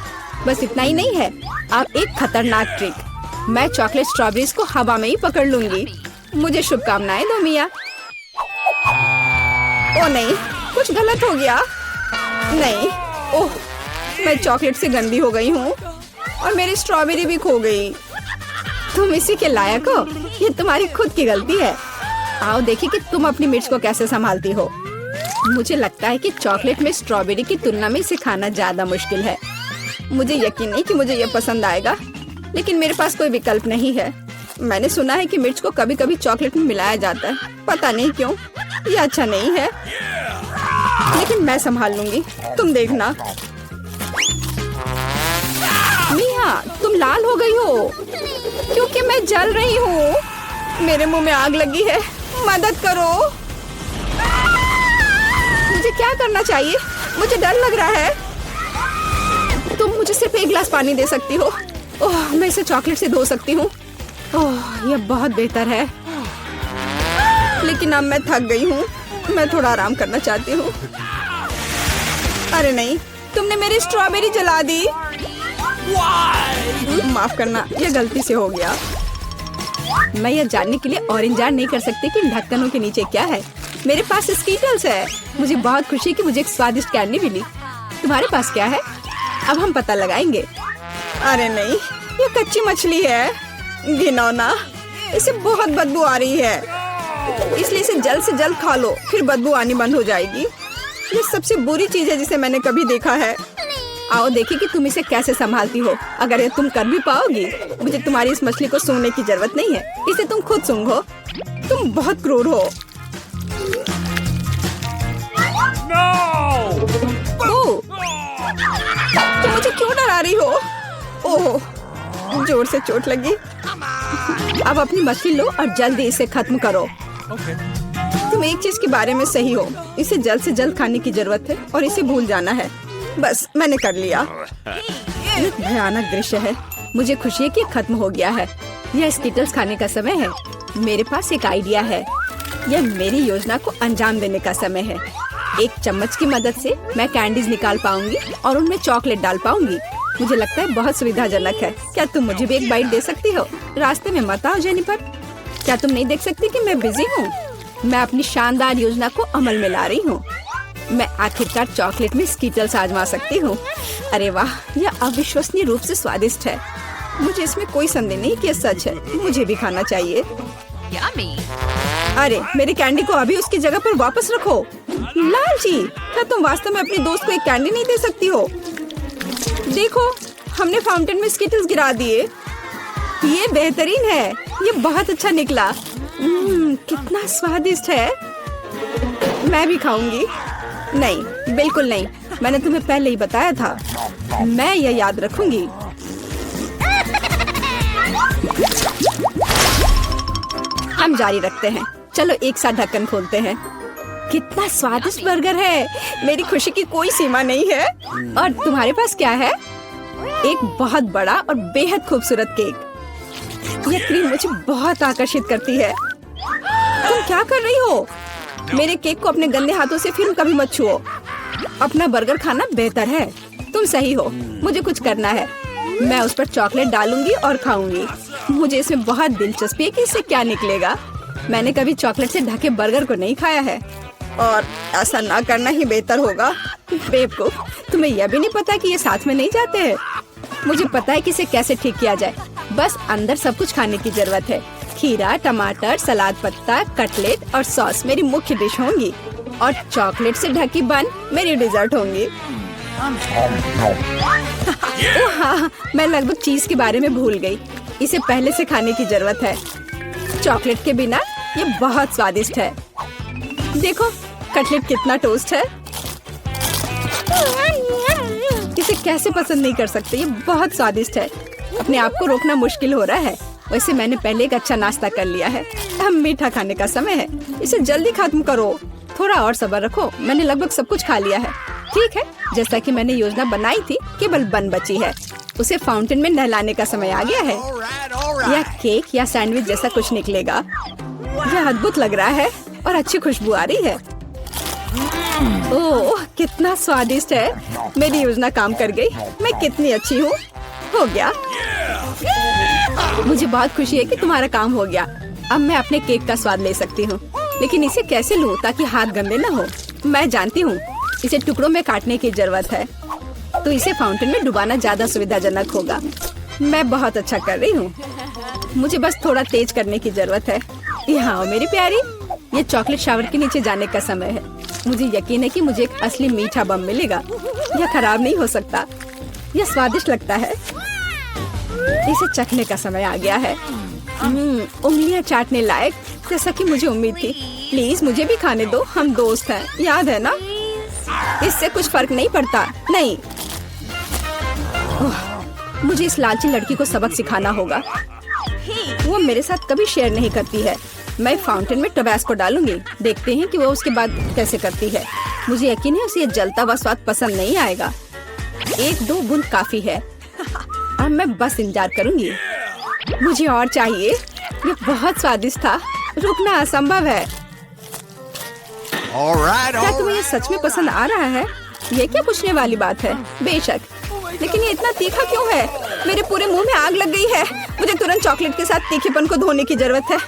बस इतना ही नहीं है, आप एक खतरनाक ट्रिक। मैं चॉकलेट स्ट्रॉबेरीज को हवा में ही पकड़ लूंगी। मुझे शुभकामनाएं दो मिया। ओ नहीं, कुछ गलत हो गया। नहीं, ओह, मैं चॉकलेट से गंदी हो गई हूँ और मेरी स्ट्रॉबेरी भी खो गई। तुम इसी के लायक हो। ये तुम्हारी खुद की गलती है। आओ देखिए कि तुम अपनी मिर्च को कैसे संभालती हो। मुझे लगता है कि चॉकलेट में स्ट्रॉबेरी की तुलना में इसे खाना ज्यादा मुश्किल है। मुझे यकीन नहीं कि मुझे ये पसंद आएगा, लेकिन मेरे पास कोई विकल्प नहीं है। मैंने सुना है कि मिर्च को कभी कभी चॉकलेट में मिलाया जाता है, पता नहीं क्यों। ये अच्छा नहीं है, लेकिन मैं संभाल लूंगी, तुम देखना। मिया, तुम लाल हो गई हो क्योंकि मैं जल रही हूँ। मेरे मुंह में आग लगी है, मदद करो। मुझे क्या करना चाहिए? मुझे डर लग रहा है। तुम मुझे सिर्फ एक गिलास पानी दे सकती हो। ओह, मैं इसे चॉकलेट से धो सकती हूँ। ओह, यह बहुत बेहतर है, लेकिन अब मैं थक गई हूँ। मैं थोड़ा आराम करना चाहती हूँ। अरे नहीं, तुमने मेरी स्ट्रॉबेरी जला दी। माफ करना, यह गलती से हो गया। मैं यह जानने के लिए और इंतजार नहीं कर सकती कि इन ढक्कनों के नीचे क्या है। मेरे पास स्कीटल्स है। मुझे बहुत खुशी कि मुझे एक स्वादिष्ट कैंडी मिली। तुम्हारे पास क्या है? अब हम पता लगाएंगे। अरे नहीं, ये कच्ची मछली है। घिनौना, इसे बहुत बदबू आ रही है, इसलिए इसे जल्द से जल्द खा लो, फिर बदबू आनी बंद हो जाएगी। ये सबसे बुरी चीज है जिसे मैंने कभी देखा है। आओ देखिए कि तुम इसे कैसे संभालती हो। अगर ये तुम कर भी पाओगी, मुझे तुम्हारी इस मछली को सूंघने की जरूरत नहीं है। इसे तुम खुद सूंघो। तुम बहुत क्रूर हो। ओह, तुम मुझे क्यों डरा रही हो? ओह, जोर से चोट लगी। अब अपनी मछली लो और जल्दी इसे खत्म करो। तुम तुम एक चीज के बारे में सही हो, इसे जल्द से जल्द खाने की जरूरत है और इसे भूल जाना है। बस मैंने कर लिया। ये भयानक दृश्य है। मुझे खुशी है कि ये खत्म हो गया है। यह स्किटल्स खाने का समय है। मेरे पास एक आइडिया है। यह मेरी योजना को अंजाम देने का समय है। एक चम्मच की मदद से मैं कैंडीज निकाल पाऊंगी और उनमें चॉकलेट डाल पाऊंगी। मुझे लगता है बहुत सुविधाजनक है। क्या तुम मुझे भी एक बाइट दे सकती हो? रास्ते में मत आओ जेनिफर। क्या तुम नहीं देख सकती कि मैं बिजी हूँ? मैं अपनी शानदार योजना को अमल में ला रही हूँ। मैं आखिरकार चॉकलेट में स्किटल्स आजमा सकती हूँ। अरे वाह, यह अविश्वसनीय रूप से स्वादिष्ट है। मुझे इसमें कोई संदेह नहीं कि यह सच है। मुझे भी खाना चाहिए। अरे मेरी कैंडी को अभी उसकी जगह पर वापस रखो। लालची, क्या तुम वास्तव में अपने दोस्त को एक कैंडी नहीं दे सकती हो? देखो, हमने फाउंटेन में स्किटल्स गिरा दिए। ये बेहतरीन है। ये बहुत अच्छा निकला। कितना स्वादिष्ट है। मैं भी खाऊंगी। नहीं, बिल्कुल नहीं। मैंने तुम्हें पहले ही बताया था। मैं यह याद रखूंगी। हम जारी रखते हैं। चलो एक साथ ढक्कन खोलते हैं। कितना स्वादिष्ट बर्गर है। मेरी खुशी की कोई सीमा नहीं है। और तुम्हारे पास क्या है? एक बहुत बड़ा और बेहद खूबसूरत केक। यह क्रीम मुझे बहुत आकर्षित करती है। तुम क्या कर रही हो? मेरे केक को अपने गंदे हाथों से फिर कभी मत छुओ। अपना बर्गर खाना बेहतर है। तुम सही हो। मुझे कुछ करना है। मैं उस पर चॉकलेट डालूंगी और खाऊंगी। मुझे इसमें बहुत दिलचस्पी है कि इससे क्या निकलेगा। मैंने कभी चॉकलेट से ढके बर्गर को नहीं खाया है और ऐसा ना करना ही बेहतर होगा। बेवकूफ, तुम्हें यह भी नहीं पता कि ये साथ में नहीं जाते हैं। मुझे पता है कि इसे कैसे ठीक किया जाए। बस अंदर सब कुछ खाने की जरूरत है। खीरा, टमाटर, सलाद पत्ता, कटलेट और सॉस मेरी मुख्य डिश होंगी और चॉकलेट से ढकी बन मेरी डिजर्ट होंगी। ओह हाँ, मैं लगभग चीज के बारे में भूल गई। इसे पहले से खाने की जरूरत है। चॉकलेट के बिना ये बहुत स्वादिष्ट है। देखो, कटलेट कितना टोस्ट है। इसे कैसे पसंद नहीं कर सकते। ये बहुत स्वादिष्ट है। अपने आप को रोकना मुश्किल हो रहा है। वैसे मैंने पहले एक अच्छा नाश्ता कर लिया है। अब मीठा खाने का समय है। इसे जल्दी खत्म करो। थोड़ा और सब्र रखो। मैंने लगभग सब कुछ खा लिया है। ठीक है, जैसा कि मैंने योजना बनाई थी, केवल बन बची है। उसे फाउंटेन में नहलाने का समय आ गया है। यह केक या सैंडविच जैसा कुछ निकलेगा। यह अद्भुत लग रहा है और अच्छी खुशबू आ रही है। ओह, कितना स्वादिष्ट है। मेरी योजना काम कर गई। मैं कितनी अच्छी हूँ। हो गया। मुझे बहुत खुशी है कि तुम्हारा काम हो गया। अब मैं अपने केक का स्वाद ले सकती हूँ। लेकिन इसे कैसे लूँ ताकि हाथ गंदे न हो? मैं जानती हूँ, इसे टुकड़ों में काटने की जरूरत है। तो इसे फाउंटेन में डुबाना ज्यादा सुविधाजनक होगा। मैं बहुत अच्छा कर रही हूँ। मुझे बस थोड़ा तेज करने की जरूरत है। यहाँ आओ मेरी प्यारी। ये चॉकलेट शावर के नीचे जाने का समय है। मुझे यकीन है कि मुझे एक असली मीठा बम मिलेगा। यह खराब नहीं हो सकता। यह स्वादिष्ट लगता है। इसे चखने का समय आ गया है। उंगलियां चाटने लायक, जैसा कि मुझे उम्मीद थी। प्लीज मुझे भी खाने दो। हम दोस्त हैं, याद है ना? इससे कुछ फर्क नहीं पड़ता। नहीं, मुझे इस लालची लड़की को सबक सिखाना होगा। वो मेरे साथ कभी शेयर नहीं करती है। मैं फाउंटेन में टबैस्को डालूंगी। देखते हैं कि वो उसके बाद कैसे करती है। मुझे यकीन है उसे ये जलता हुआ स्वाद पसंद नहीं आएगा। 1-2 बूंद काफी है। अब मैं बस इंतजार करूंगी। मुझे और चाहिए। ये बहुत स्वादिष्ट था। रुकना असंभव है। क्या तुम्हें ये सच में पसंद आ रहा है? ये क्या पूछने वाली बात है? बेशक, लेकिन ये इतना तीखा क्यों है? मेरे पूरे मुंह में आग लग गई है। मुझे तुरंत चॉकलेट के साथ तीखेपन को धोने की जरूरत है।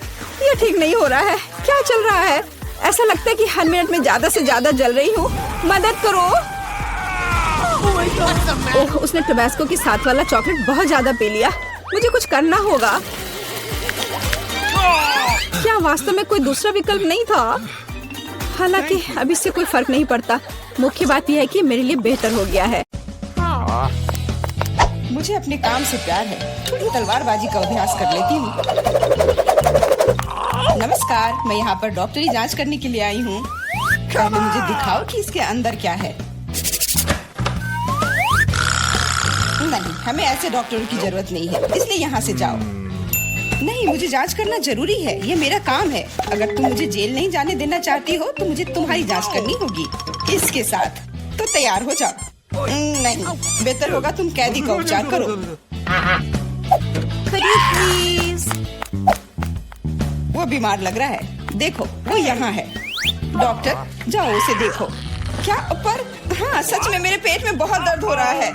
ये ठीक नहीं हो रहा है। क्या चल रहा है? ऐसा लगता है कि हर मिनट में ज्यादा से ज्यादा जल रही हूँ। मदद करो। ओह, उसने टबैस्को के साथ वाला चॉकलेट बहुत ज्यादा पी लिया। मुझे कुछ करना होगा। क्या वास्तव में कोई दूसरा विकल्प नहीं था? हालांकि अब इससे कोई फर्क नहीं पड़ता। मुख्य बात यह है कि मेरे लिए बेहतर हो गया है। मुझे अपने काम से प्यार है। थोड़ी तलवारबाजी का अभ्यास कर लेती हूँ। नमस्कार, मैं यहाँ पर डॉक्टरी जांच करने के लिए आई हूँ। पहले मुझे दिखाओ कि इसके अंदर क्या है। नहीं, हमें ऐसे डॉक्टरों की जरूरत नहीं है, इसलिए यहाँ से जाओ। नहीं, मुझे जांच करना जरूरी है, ये मेरा काम है। अगर तुम मुझे जेल नहीं जाने देना चाहती हो तो मुझे तुम्हारी जांच करनी होगी इसके साथ। तो तैयार हो जाओ। नहीं, बेहतर होगा तुम कैदी का उपचार करो। प्लीज। वो बीमार लग रहा है, देखो वो यहाँ है। डॉक्टर, जाओ उसे देखो। क्या? पर हाँ, सच में मेरे पेट में बहुत दर्द हो रहा है।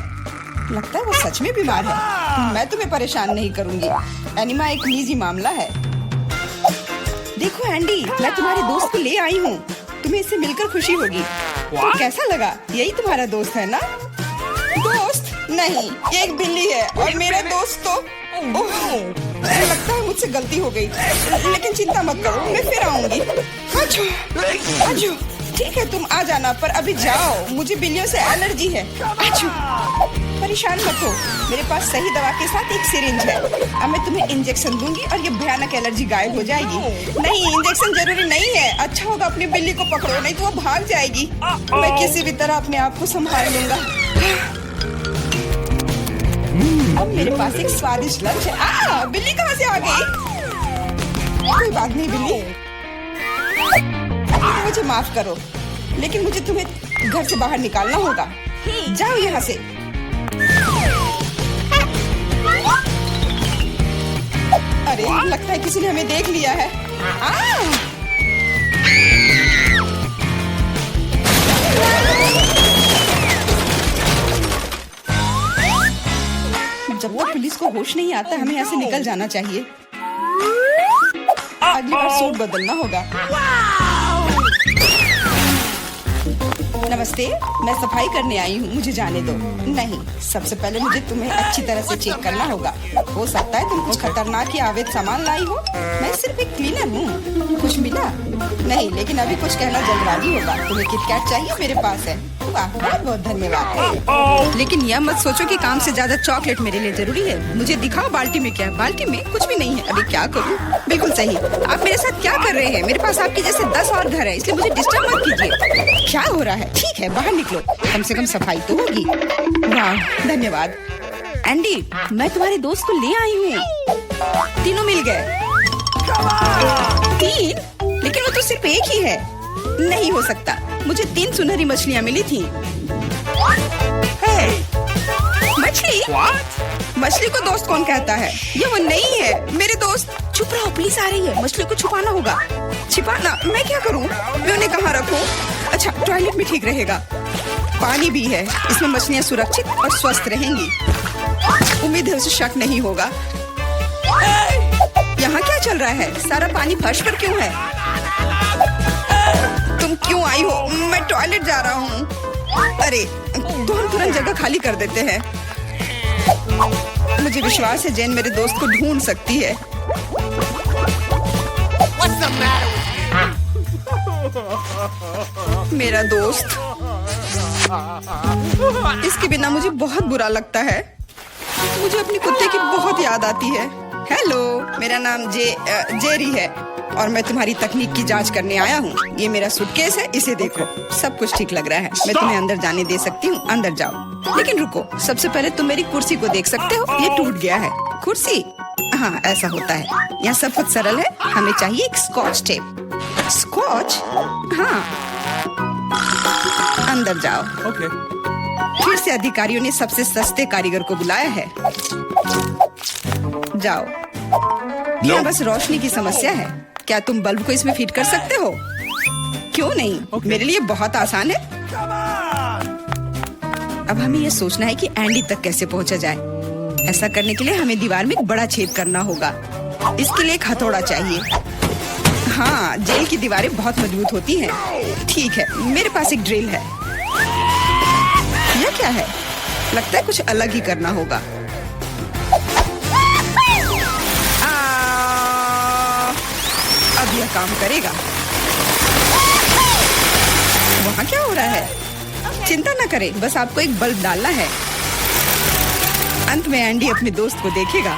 लगता है वो सच में बीमार है। मैं तुम्हें परेशान नहीं करूंगी, एनिमा एक निजी मामला है। देखो एंडी, मैं तुम्हारे दोस्त को ले आई हूँ, तुम्हें इससे मिलकर खुशी होगी। तो कैसा लगा? यही तुम्हारा दोस्त है ना? दोस्त नहीं, ये एक बिल्ली है और मेरा दोस्त तो ओह, मुझे लगता है मुझसे गलती हो गई, लेकिन चिंता मत करो, मैं फिर आऊंगी। आजू, आजू, ठीक है तुम आ जाना, पर अभी जाओ, मुझे बिल्लियों से एलर्जी है। आजू, परेशान मत हो, मेरे पास सही दवा के साथ एक सिरिंज है। अब मैं तुम्हें इंजेक्शन दूंगी और ये भयानक एलर्जी गायब हो जाएगी। नहीं, इंजेक्शन जरूरी नहीं है। अच्छा होगा अपनी बिल्ली को पकड़ो, नहीं तो वो भाग जाएगी। मैं किसी भी तरह अपने आप को संभाल लूंगा। अब मेरे पास एक स्वादिष्ट लंच है। बिल्ली कहाँ से आ गई? कोई बात नहीं बिल्ली, मुझे माफ करो, लेकिन मुझे तुम्हें घर से बाहर निकालना होगा। जाओ यहाँ से। अरे लगता है किसी ने हमें देख लिया है। जब तक पुलिस को होश नहीं आता हमें यहाँ से निकल जाना चाहिए। अगली बार सूट बदलना होगा। नमस्ते, मैं सफाई करने आई हूँ, मुझे जाने दो। नहीं, सबसे पहले मुझे तुम्हें अच्छी तरह से चेक करना होगा। हो सकता है तुम कुछ खतरनाक या अवैध सामान लाई हो। मैं सिर्फ एक क्लीनर हूँ। कुछ मिला? नहीं, लेकिन अभी कुछ कहना जल्दबाजी होगा। तुम्हें किटकैट चाहिए? मेरे पास है। वाह, बहुत बहुत धन्यवाद। लेकिन यह मत सोचो कि काम से ज्यादा चॉकलेट मेरे लिए जरूरी है। मुझे दिखाओ बाल्टी में क्या है। बाल्टी में कुछ भी नहीं है। अभी क्या करूँ? बिल्कुल सही। आप मेरे साथ क्या कर रहे हैं? मेरे पास आपके जैसे 10 और घर है, इसलिए मुझे डिस्टर्ब मत कीजिए। क्या हो रहा है? ठीक है, बाहर निकलो, कम से कम सफाई तो होगी। वाह, धन्यवाद। एंडी, मैं तुम्हारे दोस्त को ले आई हूँ। तीनों मिल गए। 3? लेकिन वो तो सिर्फ एक ही है। नहीं हो सकता, मुझे 3 सुनहरी मछलियाँ मिली थी। मछली? मछली को दोस्त कौन कहता है? ये वो नहीं है मेरे दोस्त। चुप रहो, पुलिस आ रही है। मछली को छुपाना होगा। छिपाना? मैं क्या करूँ? मैं उन्हें कहाँ रखूँ? अच्छा, टॉयलेट में ठीक रहेगा। पानी भी है, इसमें मछलियाँ सुरक्षित और स्वस्थ रहेंगी। उम्मीद है उसे शक नहीं होगा। यहाँ क्या चल रहा है? सारा पानी फर्श पर क्यों है? तुम क्यों आई हो? मैं टॉयलेट जा रहा हूँ। अरे, तो हम तुरंत जगह खाली कर देते हैं। मुझे विश्वास है जेन मेरे दोस्त को ढूंढ सकती है। मेरा दोस्त, इसके बिना मुझे बहुत बुरा लगता है। मुझे अपने कुत्ते की बहुत याद आती है। हेलो, मेरा नाम जेरी है और मैं तुम्हारी तकनीक की जांच करने आया हूँ। ये मेरा सूटकेस है, इसे देखो, सब कुछ ठीक लग रहा है। मैं तुम्हें अंदर जाने दे सकती हूँ, अंदर जाओ। लेकिन रुको, सबसे पहले तुम मेरी कुर्सी को देख सकते हो, ये टूट गया है। कुर्सी? हाँ, ऐसा होता है। यहाँ सब कुछ सरल है, हमें चाहिए एक स्कॉच टेप। स्कॉच? हाँ, अंदर जाओ। Okay. फिर से अधिकारियों ने सबसे सस्ते कारीगर को बुलाया है। जाओ। यहाँ बस रोशनी की समस्या है। क्या तुम बल्ब को इसमें फिट कर सकते हो? क्यों नहीं? मेरे लिए बहुत आसान है। अब हमें यह सोचना है कि एंडी तक कैसे पहुंचा जाए। ऐसा करने के लिए हमें दीवार में एक बड़ा छेद करना होगा। इसके लिए एक हथौड़ा चाहिए। हाँ, जेल की दीवारें बहुत मजबूत होती हैं। ठीक है, मेरे पास एक ड्रिल है। यह क्या है? लगता है कुछ अलग ही करना होगा। अब यह काम करेगा। वहाँ क्या हो रहा है? चिंता न करें, बस आपको एक बल्ब डालना है। अंत में एंडी अपने दोस्त को देखेगा।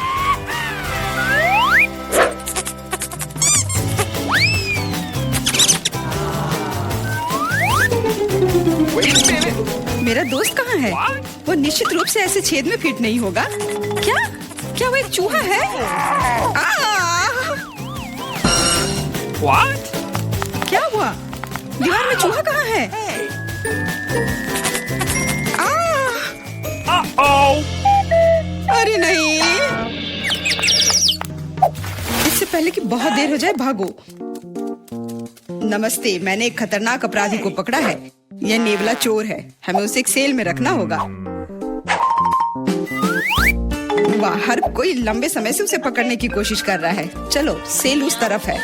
मेरा दोस्त कहाँ है? वो निश्चित रूप से ऐसे छेद में फिट नहीं होगा। क्या? क्या वो एक चूहा है? What? क्या हुआ? दीवार में चूहा कहाँ है? Uh-oh! अरे नहीं, इससे पहले कि बहुत देर हो जाए भागो। नमस्ते, मैंने एक खतरनाक अपराधी को पकड़ा है। यह नेवला चोर है, हमें उसे एक सेल में रखना होगा। हर कोई लंबे समय से उसे पकड़ने की कोशिश कर रहा है। चलो, सेल उस तरफ है।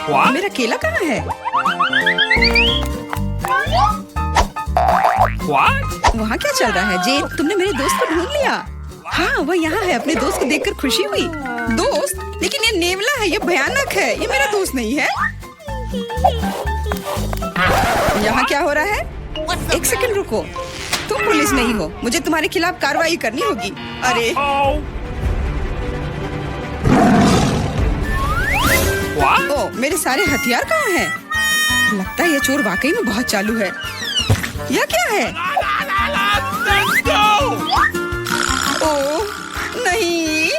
What? मेरा केला कहाँ है? What? वहाँ क्या चल रहा है? जेन, तुमने मेरे दोस्त को ढूंढ लिया? हाँ, वह यहाँ है। अपने दोस्त को देखकर खुशी हुई। दोस्त? लेकिन ये नेवला है, ये भयानक है। ये मेरा दोस्त नहीं है। यहाँ क्या हो रहा है? एक सेकंड रुको। तुम पुलिस नहीं हो, मुझे तुम्हारे खिलाफ कार्रवाई करनी होगी। अरे Oh! What? ओ, मेरे सारे हथियार कहाँ हैं? लगता है ये चोर वाकई में बहुत चालू है। यह क्या है? Let's go! ओ नहीं,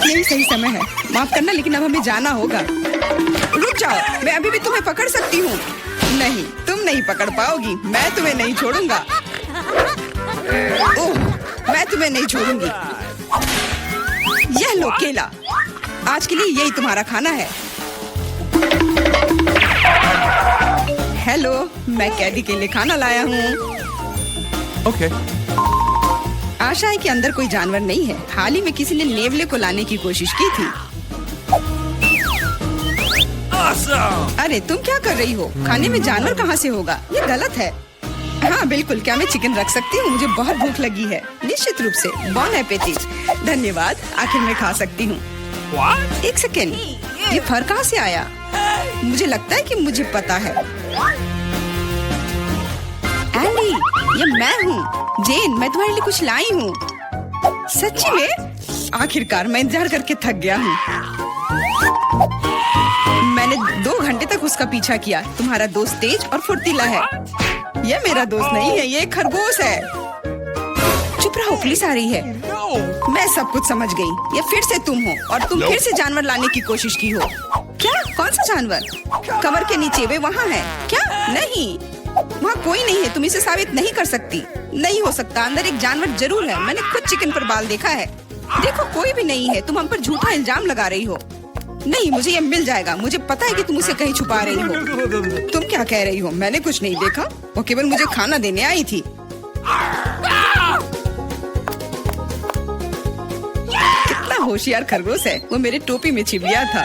यही सही समय है। माफ करना, लेकिन अब हमें जाना होगा। रुक जाओ, मैं अभी भी तुम्हें पकड़ सकती हूँ। नहीं, तुम नहीं पकड़ पाओगी। मैं तुम्हें नहीं छोड़ूंगा। ओह, मैं तुम्हें नहीं छोड़ूंगी। यह लो केला, आज के लिए यही तुम्हारा खाना है। हेलो, मैं कैदी के लिए खाना लाया हूँ। Okay. आशा है कि अंदर कोई जानवर नहीं है। हाल ही में किसी ने नेवले को लाने की कोशिश की थी। Awesome! अरे तुम क्या कर रही हो? खाने में जानवर कहाँ से होगा? ये गलत है। हाँ बिल्कुल, क्या मैं चिकन रख सकती हूँ? मुझे बहुत भूख लगी है। निश्चित रूप से। बॉन एपेटिट। धन्यवाद, आखिर मैं खा सकती हूँ। What? एक सेकेंड, ये फर कहाँ से आया? मुझे लगता है कि मुझे पता है। एंडी, ये मैं हूँ। जेन, मैं तुम्हारे लिए कुछ लाई हूँ। सच्ची में? आखिरकार मैं इंतजार करके थक गया हूँ। मैंने 2 घंटे तक उसका पीछा किया। तुम्हारा दोस्त तेज और फुर्तीला है। यह मेरा दोस्त नहीं है, ये एक खरगोश है। चुप रहो, पुलिस आ रही है। No! मैं सब कुछ समझ गई। ये फिर से तुम हो और तुम फिर से जानवर लाने की कोशिश की हो। क्या? कौन सा जानवर? कमर के नीचे, वे वहाँ है। क्या? नहीं, वहाँ कोई नहीं है। तुम इसे साबित नहीं कर सकती। नहीं हो सकता, अंदर एक जानवर जरूर है। मैंने खुद चिकन पर बाल देखा है। देखो, कोई भी नहीं है। तुम हम पर झूठा इल्जाम लगा रही हो। नहीं, मुझे ये मिल जाएगा। मुझे पता है कि तुम उसे कहीं छुपा रही हो। तुम क्या कह रही हो? मैंने कुछ नहीं देखा। वो केवल मुझे खाना देने आई थी। कितना होशियार खरगोश है। वो मेरे टोपी में छिप गया था।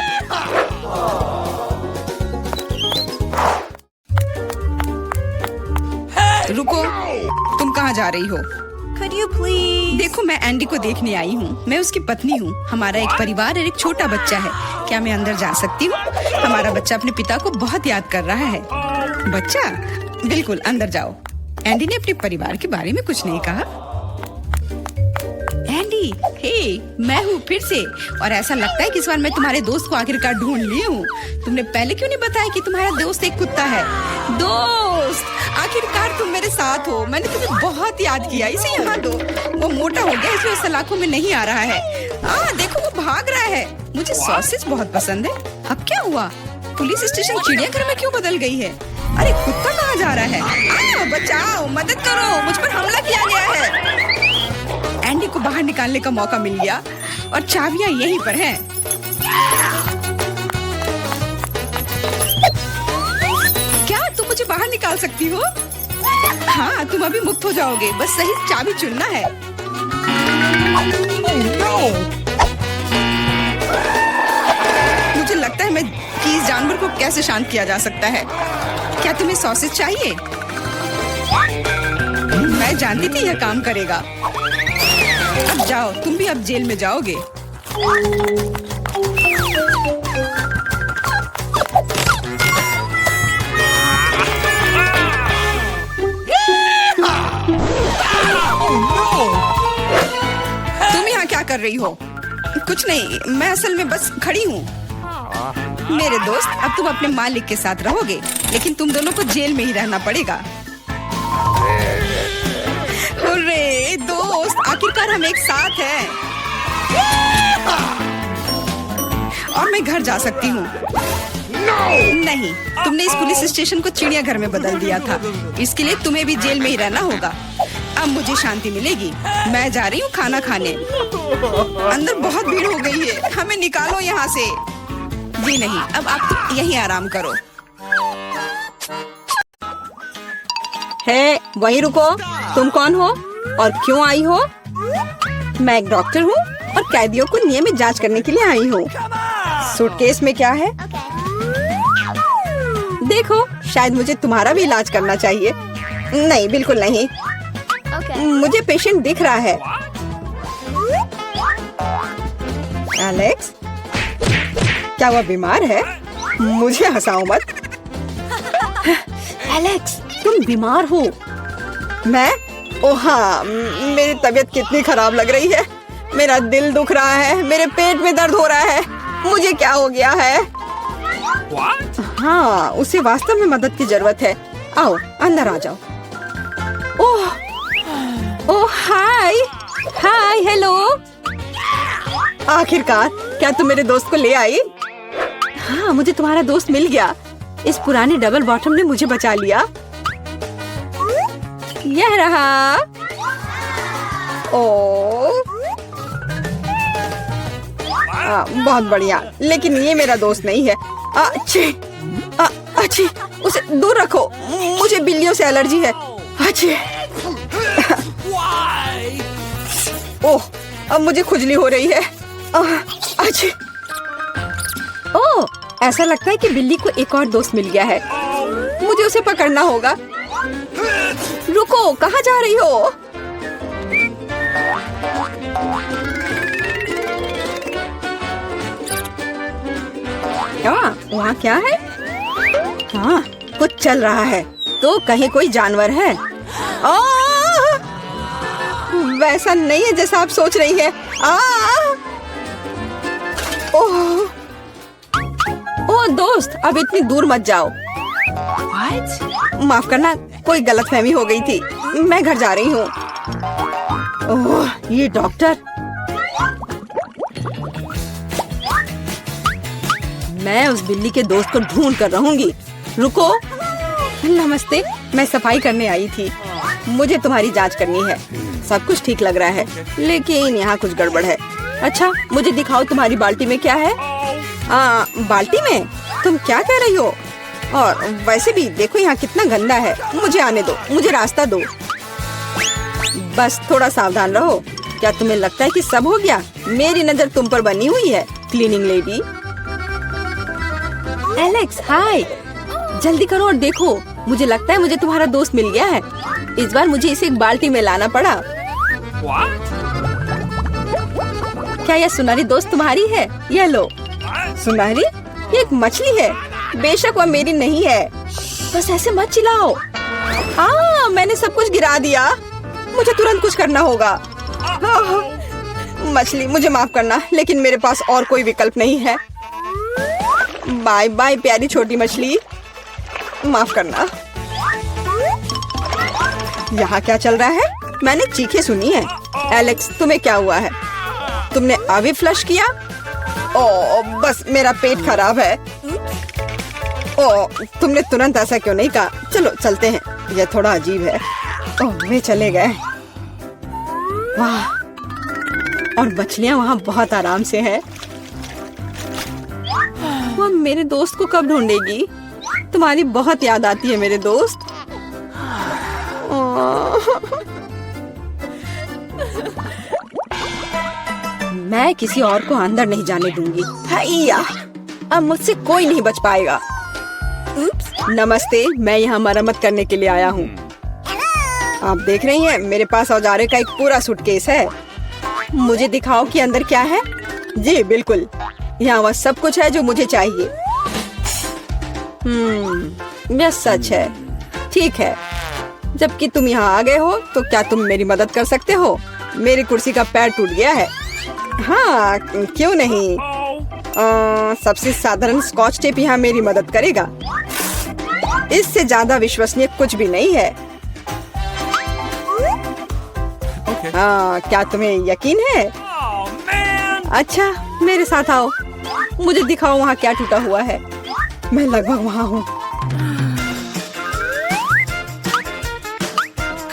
रुको, तुम कहाँ जा रही हो? Could you please? देखो, मैं एंडी को देखने आई हूँ। मैं उसकी पत्नी हूँ। हमारा एक परिवार और एक छोटा बच्चा है। क्या मैं अंदर जा सकती हूँ? हमारा बच्चा अपने पिता को बहुत याद कर रहा है। बच्चा? बिल्कुल, अंदर जाओ। एंडी ने अपने परिवार के बारे में कुछ नहीं कहा। एंडी, हे, मैं हूँ फिर से। और ऐसा लगता है कि इस बार मैं तुम्हारे दोस्त को आखिरकार ढूंढ ली हूँ। तुमने पहले क्यों नहीं बताया कि तुम्हारा दोस्त एक कुत्ता है? दोस्त, आखिरकार तुम मेरे साथ हो। मैंने तुम्हें बहुत याद किया। इसे यहाँ दो। वो मोटा हो गया, इसलिए सलाखों में नहीं आ रहा है। देखो, वो भाग रहा है। मुझे सॉसेज बहुत पसंद है। अब क्या हुआ? पुलिस स्टेशन चिड़ियाघर में क्यों बदल गई है? अरे कुत्ता कहाँ जा रहा है? बचाओ, मदद करो, मुझ पर हमला किया गया है। एंडी को बाहर निकालने का मौका मिल गया और चाबियां यहीं पर हैं। क्या तुम मुझे बाहर निकाल सकती हो? हाँ, तुम अभी मुक्त हो जाओगे। बस सही चाबी चुनना है। मुझे लगता है मैं कि इस जानवर को कैसे शांत किया जा सकता है। क्या तुम्हें सॉसेज चाहिए? मैं जानती थी यह काम करेगा। अब जाओ, तुम भी अब जेल में जाओगे। तुम यहाँ क्या कर रही हो? कुछ नहीं, मैं असल में बस खड़ी हूँ। मेरे दोस्त, अब तुम अपने मालिक के साथ रहोगे, लेकिन तुम दोनों को जेल में ही रहना पड़ेगा। अरे दोस्त, आखिरकार हम एक साथ हैं। और मैं घर जा सकती हूँ। नहीं, तुमने इस पुलिस स्टेशन को चिड़ियाघर में बदल दिया था, इसके लिए तुम्हें भी जेल में ही रहना होगा। अब मुझे शांति मिलेगी। मैं जा रही हूँ खाना खाने। अंदर बहुत भीड़ हो गई है, हमें निकालो यहाँ से। जी नहीं, अब आप यहीं आराम करो। है, वहीं रुको। तुम कौन हो और क्यों आई हो? मैं एक डॉक्टर हूँ और कैदियों को नियमित जांच करने के लिए आई हूँ। सूटकेस में क्या है? देखो, शायद मुझे तुम्हारा भी इलाज करना चाहिए। नहीं, बिल्कुल नहीं। मुझे पेशेंट दिख रहा है। एलेक्स, क्या वह बीमार है? मुझे हंसाओ मत। एलेक्स, तुम बीमार हो। मैं? ओह हाँ, मेरी तबीयत कितनी खराब लग रही है। मेरा दिल दुख रहा है, मेरे पेट में दर्द हो रहा है। मुझे क्या हो गया है? हाँ, उसे वास्तव में मदद की जरूरत है। आओ, अंदर आ जाओ। ओह, ओह हाय, हाय, हेलो। आखिरकार, क्या तुम मेरे दोस्त को ले आई? हाँ, मुझे तुम्हारा दोस्त मिल गया। इस पुराने डबल बॉटम ने मुझे बचा लिया। यह रहा। ओह, बहुत बढ़िया, लेकिन ये मेरा दोस्त नहीं है। अच्छी, उसे दूर रखो। मुझे बिल्लियों से एलर्जी है। अच्छी। ओह, अब मुझे खुजली हो रही है। अच्छी। ओह, ऐसा लगता है कि बिल्ली को एक और दोस्त मिल गया है। मुझे उसे पकड़ना होगा। रुको, कहाँ जा रही हो? वहाँ क्या है? हाँ, कुछ चल रहा है। तो कहीं कोई जानवर है? वैसा नहीं है जैसा आप सोच रही है। ओह, ओह दोस्त, अब इतनी दूर मत जाओ। माफ करना, कोई गलतफहमी हो गई थी। मैं घर जा रही हूँ। ओह, ये डॉक्टर। मैं उस बिल्ली के दोस्त को ढूंढ कर रहूंगी। रुको। नमस्ते, मैं सफाई करने आई थी। मुझे तुम्हारी जांच करनी है। सब कुछ ठीक लग रहा है, लेकिन यहाँ कुछ गड़बड़ है। अच्छा, मुझे दिखाओ तुम्हारी बाल्टी में क्या है। बाल्टी में? तुम क्या कह रही हो? और वैसे भी देखो यहाँ कितना गंदा है। मुझे आने दो, मुझे रास्ता दो। बस थोड़ा सावधान रहो। क्या तुम्हें लगता है कि सब हो गया? मेरी नजर तुम पर बनी हुई है, क्लीनिंग लेडी। एलेक्स, हाय। जल्दी करो और देखो, मुझे लगता है मुझे तुम्हारा दोस्त मिल गया है। इस बार मुझे इसे एक बाल्टी में लाना पड़ा। क्या यह सुनहरी दोस्त तुम्हारी है? यह लो। सुनहरी? ये एक मछली है। बेशक वह मेरी नहीं है। बस ऐसे मत चिल्लाओ। मैंने सब कुछ गिरा दिया। मुझे तुरंत कुछ करना होगा। मछली, मुझे माफ करना, लेकिन मेरे पास और कोई विकल्प नहीं है। बाय बाय प्यारी छोटी मछली, माफ करना। यहाँ क्या चल रहा है? मैंने चीखें सुनी है। एलेक्स, तुम्हें क्या हुआ है? तुमने अभी फ्लश किया? ओह, बस मेरा पेट खराब है। ओह, तुमने तुरंत ऐसा क्यों नहीं कहा? चलो चलते हैं, यह थोड़ा अजीब है। ओह, वे चले गए। वाह, और मछलियाँ वहाँ बहुत आराम से हैं। वो मेरे दोस्त को कब ढूंढेगी? तुम्हारी बहुत याद आती है मेरे दोस्त। मैं किसी और को अंदर नहीं जाने दूंगी। हैया, अब मुझसे कोई नहीं बच पाएगा। नमस्ते, मैं यहाँ मरम्मत करने के लिए आया हूँ। आप देख रही हैं, मेरे पास औजारे का एक पूरा सूटकेस है। मुझे दिखाओ कि अंदर क्या है। जी बिल्कुल, यहाँ वह सब कुछ है जो मुझे चाहिए। यह सच है। ठीक है, जबकि तुम यहाँ आ गए हो, तो क्या तुम मेरी मदद कर सकते हो? मेरी कुर्सी का पैर टूट गया है। हाँ, क्यों नहीं। सबसे साधारण स्कॉच टेप यहाँ मेरी मदद करेगा। इससे ज्यादा विश्वसनीय कुछ भी नहीं है। Okay. क्या तुम्हें यकीन है? Oh, man! अच्छा, मेरे साथ आओ। मुझे दिखाओ वहाँ क्या टूटा हुआ है। मैं लगभग वहाँ हूँ।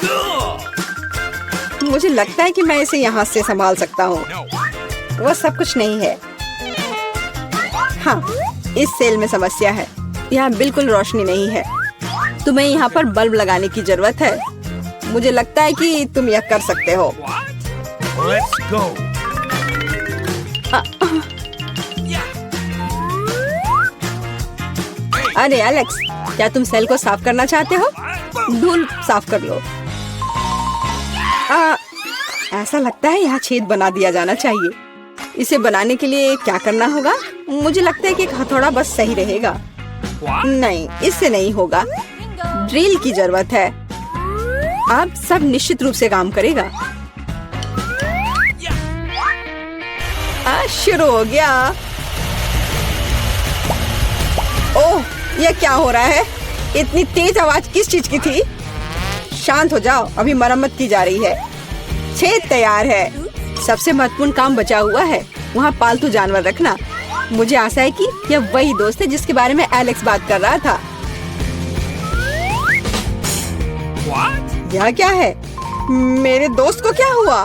Cool! मुझे लगता है कि मैं इसे यहाँ से संभाल सकता हूँ। No. वो सब कुछ नहीं है। हाँ, इस सेल में समस्या है। यहाँ बिल्कुल रोशनी नहीं है। तुम्हें यहाँ पर बल्ब लगाने की जरूरत है। मुझे लगता है कि तुम यह कर सकते हो। What? Let's go. अरे एलेक्स, क्या तुम सेल को साफ करना चाहते हो? धूल साफ कर लो। ऐसा लगता है यहाँ छेद बना दिया जाना चाहिए। इसे बनाने के लिए क्या करना होगा? मुझे लगता है कि एक हथौड़ा बस सही रहेगा। What? नहीं, इससे नहीं होगा। ड्रिल की जरूरत है। अब सब निश्चित रूप से काम करेगा। शुरू हो गया। ओह, यह क्या हो रहा है? इतनी तेज आवाज किस चीज की थी? शांत हो जाओ, अभी मरम्मत की जा रही है। छेद तैयार है। सबसे महत्वपूर्ण काम बचा हुआ है, वहाँ पालतू जानवर रखना। मुझे आशा है कि यह वही दोस्त है जिसके बारे में एलेक्स बात कर रहा था। What? यह क्या है? मेरे दोस्त को क्या हुआ?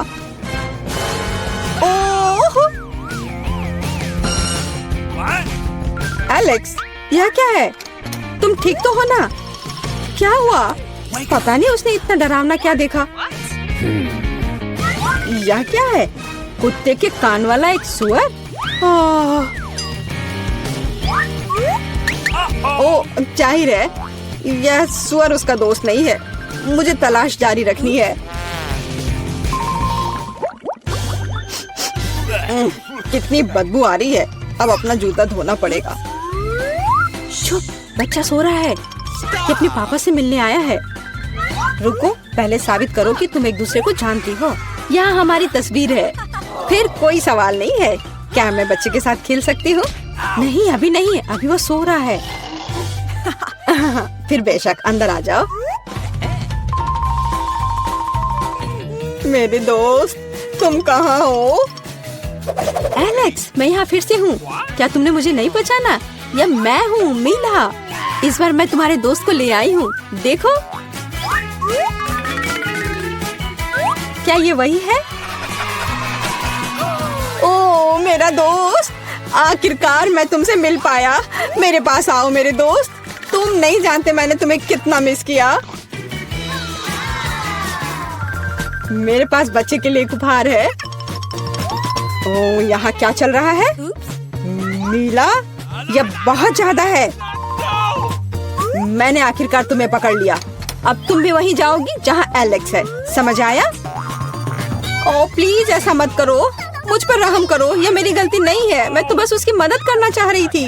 ओह, What? एलेक्स, यह क्या है? तुम ठीक तो हो ना? क्या हुआ? पता नहीं उसने इतना डरावना क्या देखा। यह क्या है? कुत्ते के कान वाला एक सुअर? ओ, जाहिर है यह सुअर उसका दोस्त नहीं है। मुझे तलाश जारी रखनी है। कितनी बदबू आ रही है। अब अपना जूता धोना पड़ेगा। चुप, बच्चा सो रहा है। ये अपने पापा से मिलने आया है। रुको, पहले साबित करो कि तुम एक दूसरे को जानती हो। यहाँ हमारी तस्वीर है। फिर कोई सवाल नहीं है। क्या मैं बच्चे के साथ खेल सकती हूँ? नहीं, अभी नहीं, अभी वो सो रहा है। फिर बेशक अंदर आ जाओ। मेरे दोस्त, तुम कहाँ हो? एलेक्स, मैं यहाँ फिर से हूँ। क्या तुमने मुझे नहीं पहचाना? यह मैं हूँ, मीला। इस बार मैं तुम्हारे दोस्त को ले आई हूँ। देखो, क्या ये वही है? ओ, मेरा दोस्त, आखिरकार मैं तुमसे मिल पाया। मेरे पास आओ मेरे दोस्त। तुम नहीं जानते मैंने तुम्हें कितना मिस किया। मेरे पास बच्चे के लिए एक उपहार है। ओ, यहाँ क्या चल रहा है? नीला, यह बहुत ज्यादा है। मैंने आखिरकार तुम्हें पकड़ लिया। अब तुम भी वहीं जाओगी जहाँ एलेक्स है। समझ आया? ओ प्लीज, ऐसा मत करो। मुझ पर रहम करो। यह मेरी गलती नहीं है। मैं तो बस उसकी मदद करना चाह रही थी।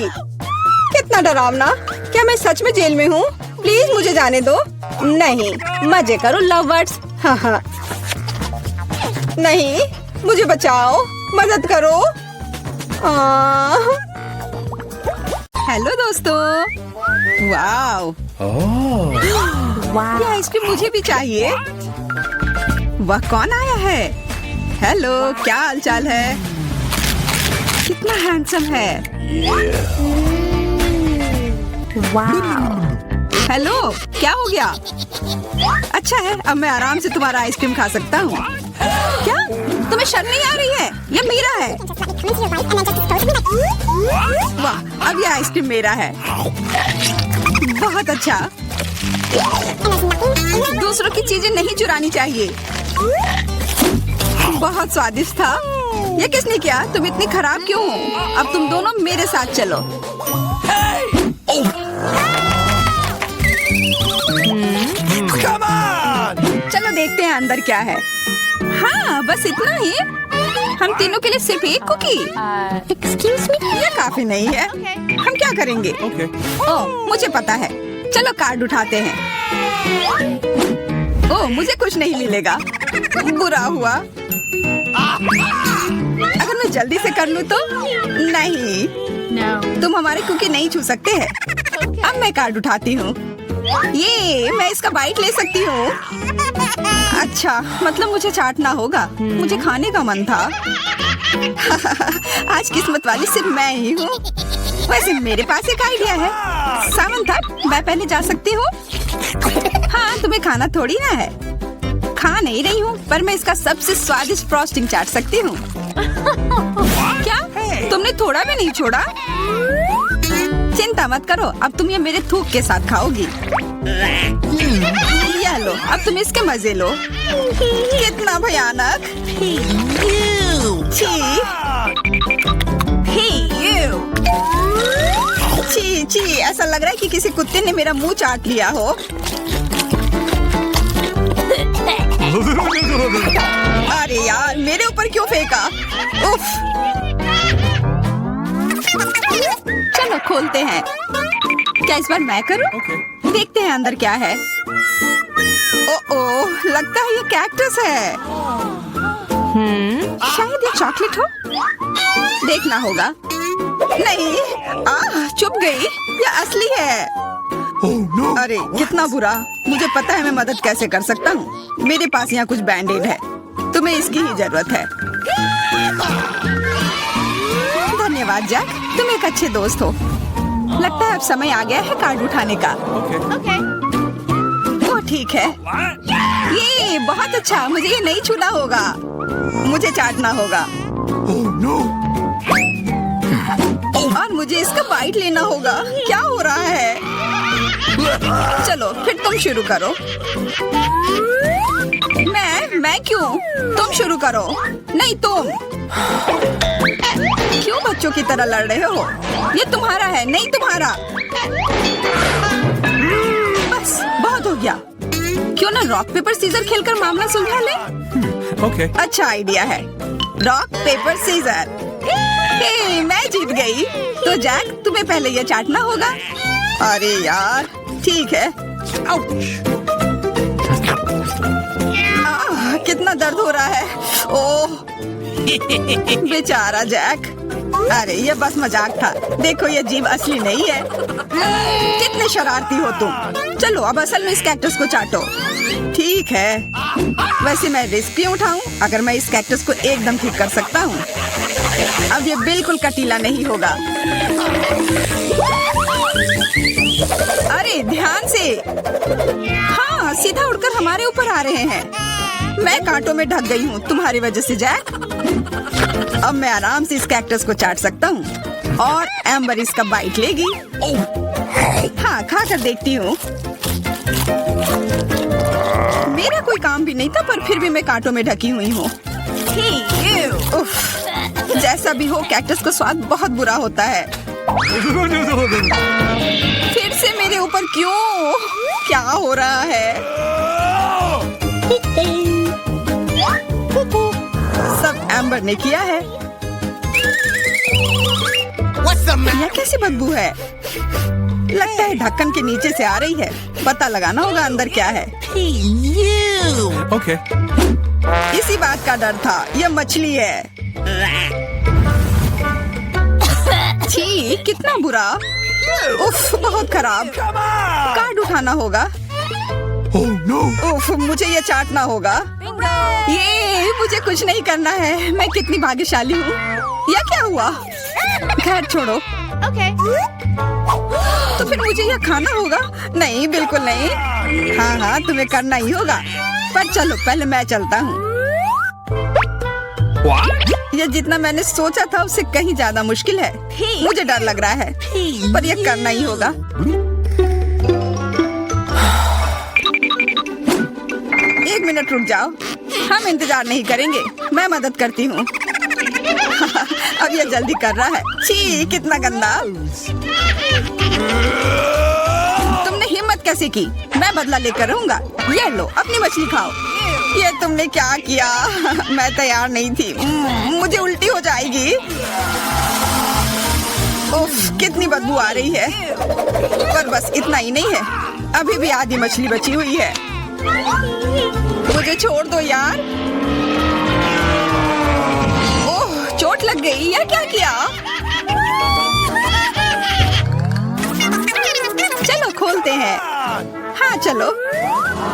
कितना डरावना। क्या मैं सच में जेल में हूँ? प्लीज मुझे जाने दो। नहीं, मजे करो लव बर्ड्स। हाँ, नहीं, मुझे बचाओ, मदद करो। हेलो दोस्तों। वाओ, ये आइसक्रीम मुझे भी चाहिए। वह कौन आया है? हेलो, क्या हालचाल है? कितना हैंडसम है। हेलो, क्या हो गया? अच्छा है, अब मैं आराम से तुम्हारा आइसक्रीम खा सकता हूँ। क्या तुम्हें शर्म नहीं आ रही है? ये मेरा है। वाह, अब ये आइसक्रीम मेरा है। बहुत अच्छा। दूसरों की चीजें नहीं चुरानी चाहिए। बहुत स्वादिष्ट था। ये किसने किया? तुम इतनी खराब क्यों हो? अब तुम दोनों मेरे साथ चलो। Come on! चलो देखते हैं अंदर क्या है। हाँ, बस इतना ही। हम तीनों के लिए सिर्फ एक कुकी। एक्सक्यूज मी, ये काफी नहीं है। हम क्या करेंगे? Okay. ओह, मुझे पता है। चलो कार्ड उठाते हैं। ओह, मुझे कुछ नहीं मिलेगा। बुरा हुआ। अगर मैं जल्दी से कर लूँ तो? नहीं, तुम हमारे कुकी नहीं छू सकते हैं। अब मैं कार्ड उठाती हूँ। ये मैं इसका बाइट ले सकती हूँ। अच्छा, मतलब मुझे चाटना होगा। मुझे खाने का मन था। आज किस्मत वाली सिर्फ मैं ही हूँ। वैसे मेरे पास एक आइडिया है। सामंथा, मैं पहले जा सकती हूँ? हाँ, तुम्हें खाना थोड़ी ना है। खा नहीं रही हूँ, पर मैं इसका सबसे स्वादिष्ट फ्रॉस्टिंग चाट सकती हूँ। क्या? तुमने थोड़ा भी नहीं छोड़ा? चिंता मत करो, अब तुम ये मेरे थूक के साथ खाओगी। या लो, अब तुम इसके मजे लो। कितना भयानक! छी! छी छी, ऐसा लग रहा है कि किसी कुत्ते ने मेरा मुंह चाट लिया हो। अरे यार, मेरे ऊपर क्यों फेंका? उफ! चलो खोलते हैं। क्या इस बार मैं करूं? देखते हैं अंदर क्या है। ओह, लगता है ये कैक्टस है। शायद ये चॉकलेट हो। देखना होगा। नहीं, चुप गई। ये असली है। अरे कितना बुरा। मुझे पता है मैं मदद कैसे कर सकता हूँ। मेरे पास यहाँ कुछ बैंडेड है। तुम्हें इसकी ही जरूरत है। धन्यवाद जैक, तुम एक अच्छे दोस्त हो। लगता है अब समय आ गया है कार्ड उठाने का। वो ठीक है। ये बहुत अच्छा। मुझे ये नहीं छूना होगा। मुझे चाटना होगा। और मुझे इसका बाइट लेना होगा। क्या हो रहा है? चलो फिर तुम शुरू करो। मैं क्यों? तुम शुरू करो। नहीं, तुम क्यों बच्चों की तरह लड़ रहे हो? ये तुम्हारा है, नहीं तुम्हारा। बस बहुत हो गया। क्यों ना रॉक पेपर सीजर खेलकर मामला सुलझा ले? अच्छा आइडिया है। Rock paper scissor. हे, मैं जीत गई। तो जैक, तुम्हें पहले ये चाटना होगा। अरे यार, ठीक है। कितना दर्द हो रहा है। ओह, बेचारा जैक। अरे ये बस मजाक था। देखो ये जीव असली नहीं है। कितने शरारती हो तुम। चलो अब असल में इस कैक्टस को चाटो। ठीक है। वैसे मैं रिस्क क्यों उठाऊं अगर मैं इस कैक्टस को एकदम ठीक कर सकता हूँ। अब ये बिल्कुल कटीला नहीं होगा। अरे ध्यान से। हाँ, सीधा उड़कर हमारे ऊपर आ रहे हैं। मैं कांटों में ढक गई हूँ तुम्हारी वजह से जैक। अब मैं आराम से इस कैक्टस को चाट सकता हूँ और एम्बर इसका बाइट लेगी। हाँ, खा कर देखती हूँ। मेरा कोई काम भी नहीं था, पर फिर भी मैं कांटों में ढकी हुई हूँ। जैसा भी हो, कैक्टस का स्वाद बहुत बुरा होता है। फिर से मेरे ऊपर क्यों? क्या हो रहा है? सब एम्बर ने किया है। यह कैसी बदबू है? लगता है ढक्कन के नीचे से आ रही है। पता लगाना होगा अंदर क्या है। इसी बात का डर था। यह मछली है। छी, कितना बुरा। उफ, बहुत खराब। कार्ड उठाना होगा। उफ, मुझे ये चाटना होगा। ये मुझे कुछ नहीं करना है। मैं कितनी भाग्यशाली हूँ। यह क्या हुआ? खैर छोड़ो। तो फिर मुझे यह खाना होगा? नहीं, बिल्कुल नहीं। हाँ, तुम्हें करना ही होगा। पर चलो पहले मैं चलता हूँ। यह जितना मैंने सोचा था उससे कहीं ज्यादा मुश्किल है। मुझे डर लग रहा है, पर यह करना ही होगा। एक मिनट रुक जाओ। हम इंतजार नहीं करेंगे। मैं मदद करती हूँ। अब यह जल्दी कर रहा है। छी, कितना गंदा। तुमने हिम्मत कैसे की? मैं बदला लेकर रहूंगा। ये लो, अपनी मछली खाओ। ये तुमने क्या किया? मैं तैयार नहीं थी। मुझे उल्टी हो जाएगी। उफ, कितनी बदबू आ रही है। पर बस इतना ही नहीं है, अभी भी आधी मछली बची हुई है। मुझे छोड़ दो यार। ओह, लग गई या क्या किया? चलो खोलते हैं। हाँ चलो।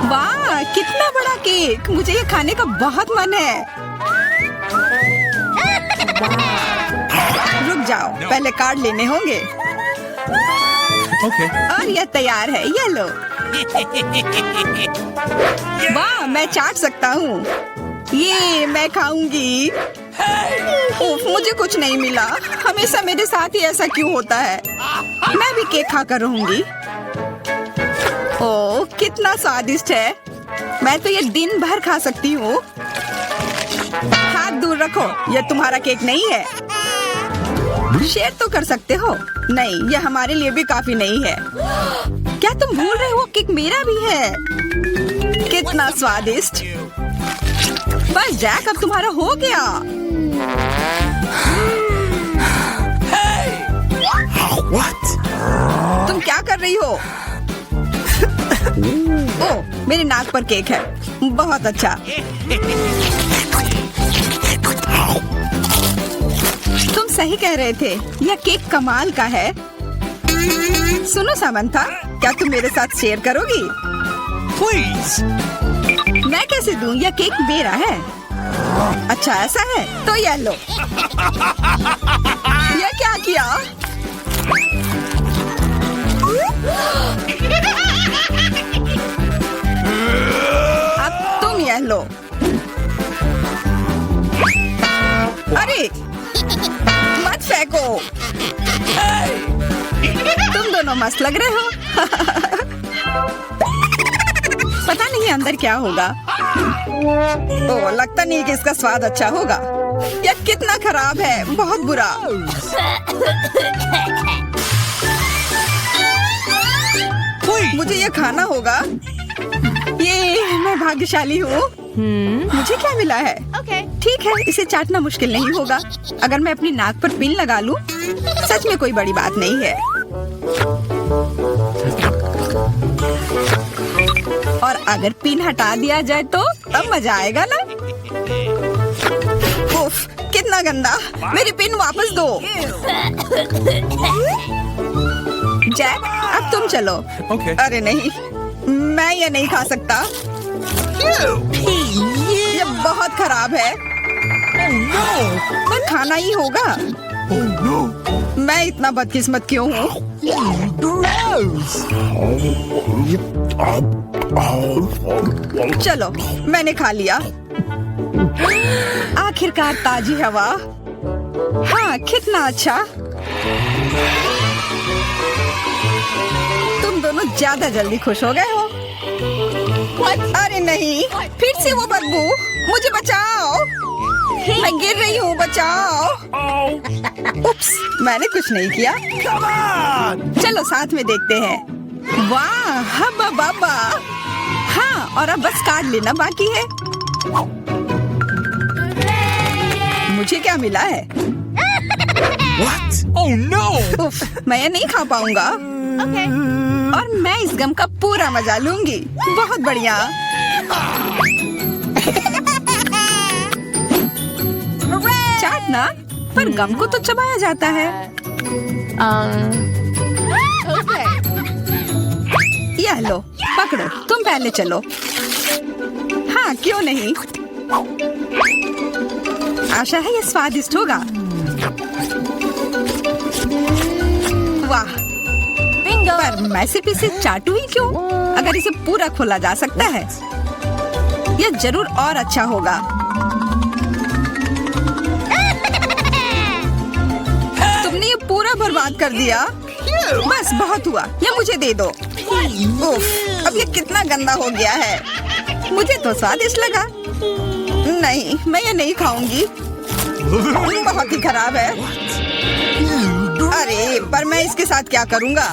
वाह कितना बड़ा केक, मुझे ये खाने का बहुत मन है। रुक जाओ, पहले कार्ड लेने होंगे। Okay. और ये तैयार है, ये लो। वाह मैं चाट सकता हूँ। ये मैं खाऊंगी। उफ, मुझे कुछ नहीं मिला। हमेशा मेरे साथ ही ऐसा क्यों होता है? मैं भी केक खाकर रहूंगी। ओह कितना स्वादिष्ट है। मैं तो ये दिन भर खा सकती हूँ। हाथ दूर रखो, ये तुम्हारा केक नहीं है। शेयर तो कर सकते हो। नहीं, ये हमारे लिए भी काफी नहीं है। क्या तुम भूल रहे हो केक मेरा भी है? कितना स्वादिष्ट। बस जैक अब तुम्हारा हो गया। What? तुम क्या कर रही हो? ओह मेरे नाक पर केक है। बहुत अच्छा। तुम सही कह रहे थे, यह केक कमाल का है। सुनो सामंथा, क्या तुम मेरे साथ शेयर करोगी? Please. मैं कैसे दूं? यह केक मेरा है। अच्छा ऐसा है तो यह लो। यह क्या किया? अब तुम यह लो। अरे मत फेंको। तुम दोनों मस्त लग रहे हो। पता नहीं अंदर क्या होगा। ओह लगता नहीं कि इसका स्वाद अच्छा होगा। यह कितना खराब है, बहुत बुरा। मुझे ये खाना होगा। ये मैं भाग्यशाली हूँ। मुझे क्या मिला है? ठीक है, इसे चाटना मुश्किल नहीं होगा। अगर मैं अपनी नाक पर पिन लगा लूं, सच में कोई बड़ी बात नहीं है। और अगर पिन हटा दिया जाए तो तब मजा आएगा ना? उफ, कितना गंदा। मेरी पिन वापस दो। जैक, अब तुम चलो। Okay. अरे नहीं, मैं ये नहीं खा सकता। ये बहुत खराब है। पर खाना ही होगा। Oh no. मैं इतना बदकिस्मत क्यों हूँ? चलो, मैंने खा लिया। आखिरकार ताजी हवा। हाँ, कितना अच्छा। तुम दोनों ज्यादा जल्दी खुश हो गए हो। अरे नहीं, फिर से वो बदबू। मुझे बचाओ, मैं गिर रही हूँ, बचाओ। उप्स, मैंने कुछ नहीं किया। Come on. चलो साथ में देखते हैं। वाह, हब्बा बाबा। हाँ, और अब बस कार्ड लेना बाकी है। मुझे क्या मिला है? What? Oh no. उफ, मैं ये नहीं खा पाऊंगा। और मैं इस गम का पूरा मजा लूंगी। बहुत बढ़िया। चाटना, पर गम को तो चबाया जाता है। यह लो, पकड़ो, तुम पहले चलो। हाँ, क्यों नहीं? आशा है ये स्वादिष्ट होगा। वाह, पर मैं सिर्फ इसे चाटू ही क्यों? अगर इसे पूरा खोला जा सकता है, यह जरूर और अच्छा होगा। तुमने ये पूरा बर्बाद कर दिया। बस बहुत हुआ, ये मुझे दे दो। उफ, अब ये कितना गंदा हो गया है। मुझे तो स्वादिष्ट लगा। नहीं, मैं ये नहीं खाऊंगी। बहुत ही खराब है। अरे, पर मैं इसके साथ क्या करूंगा?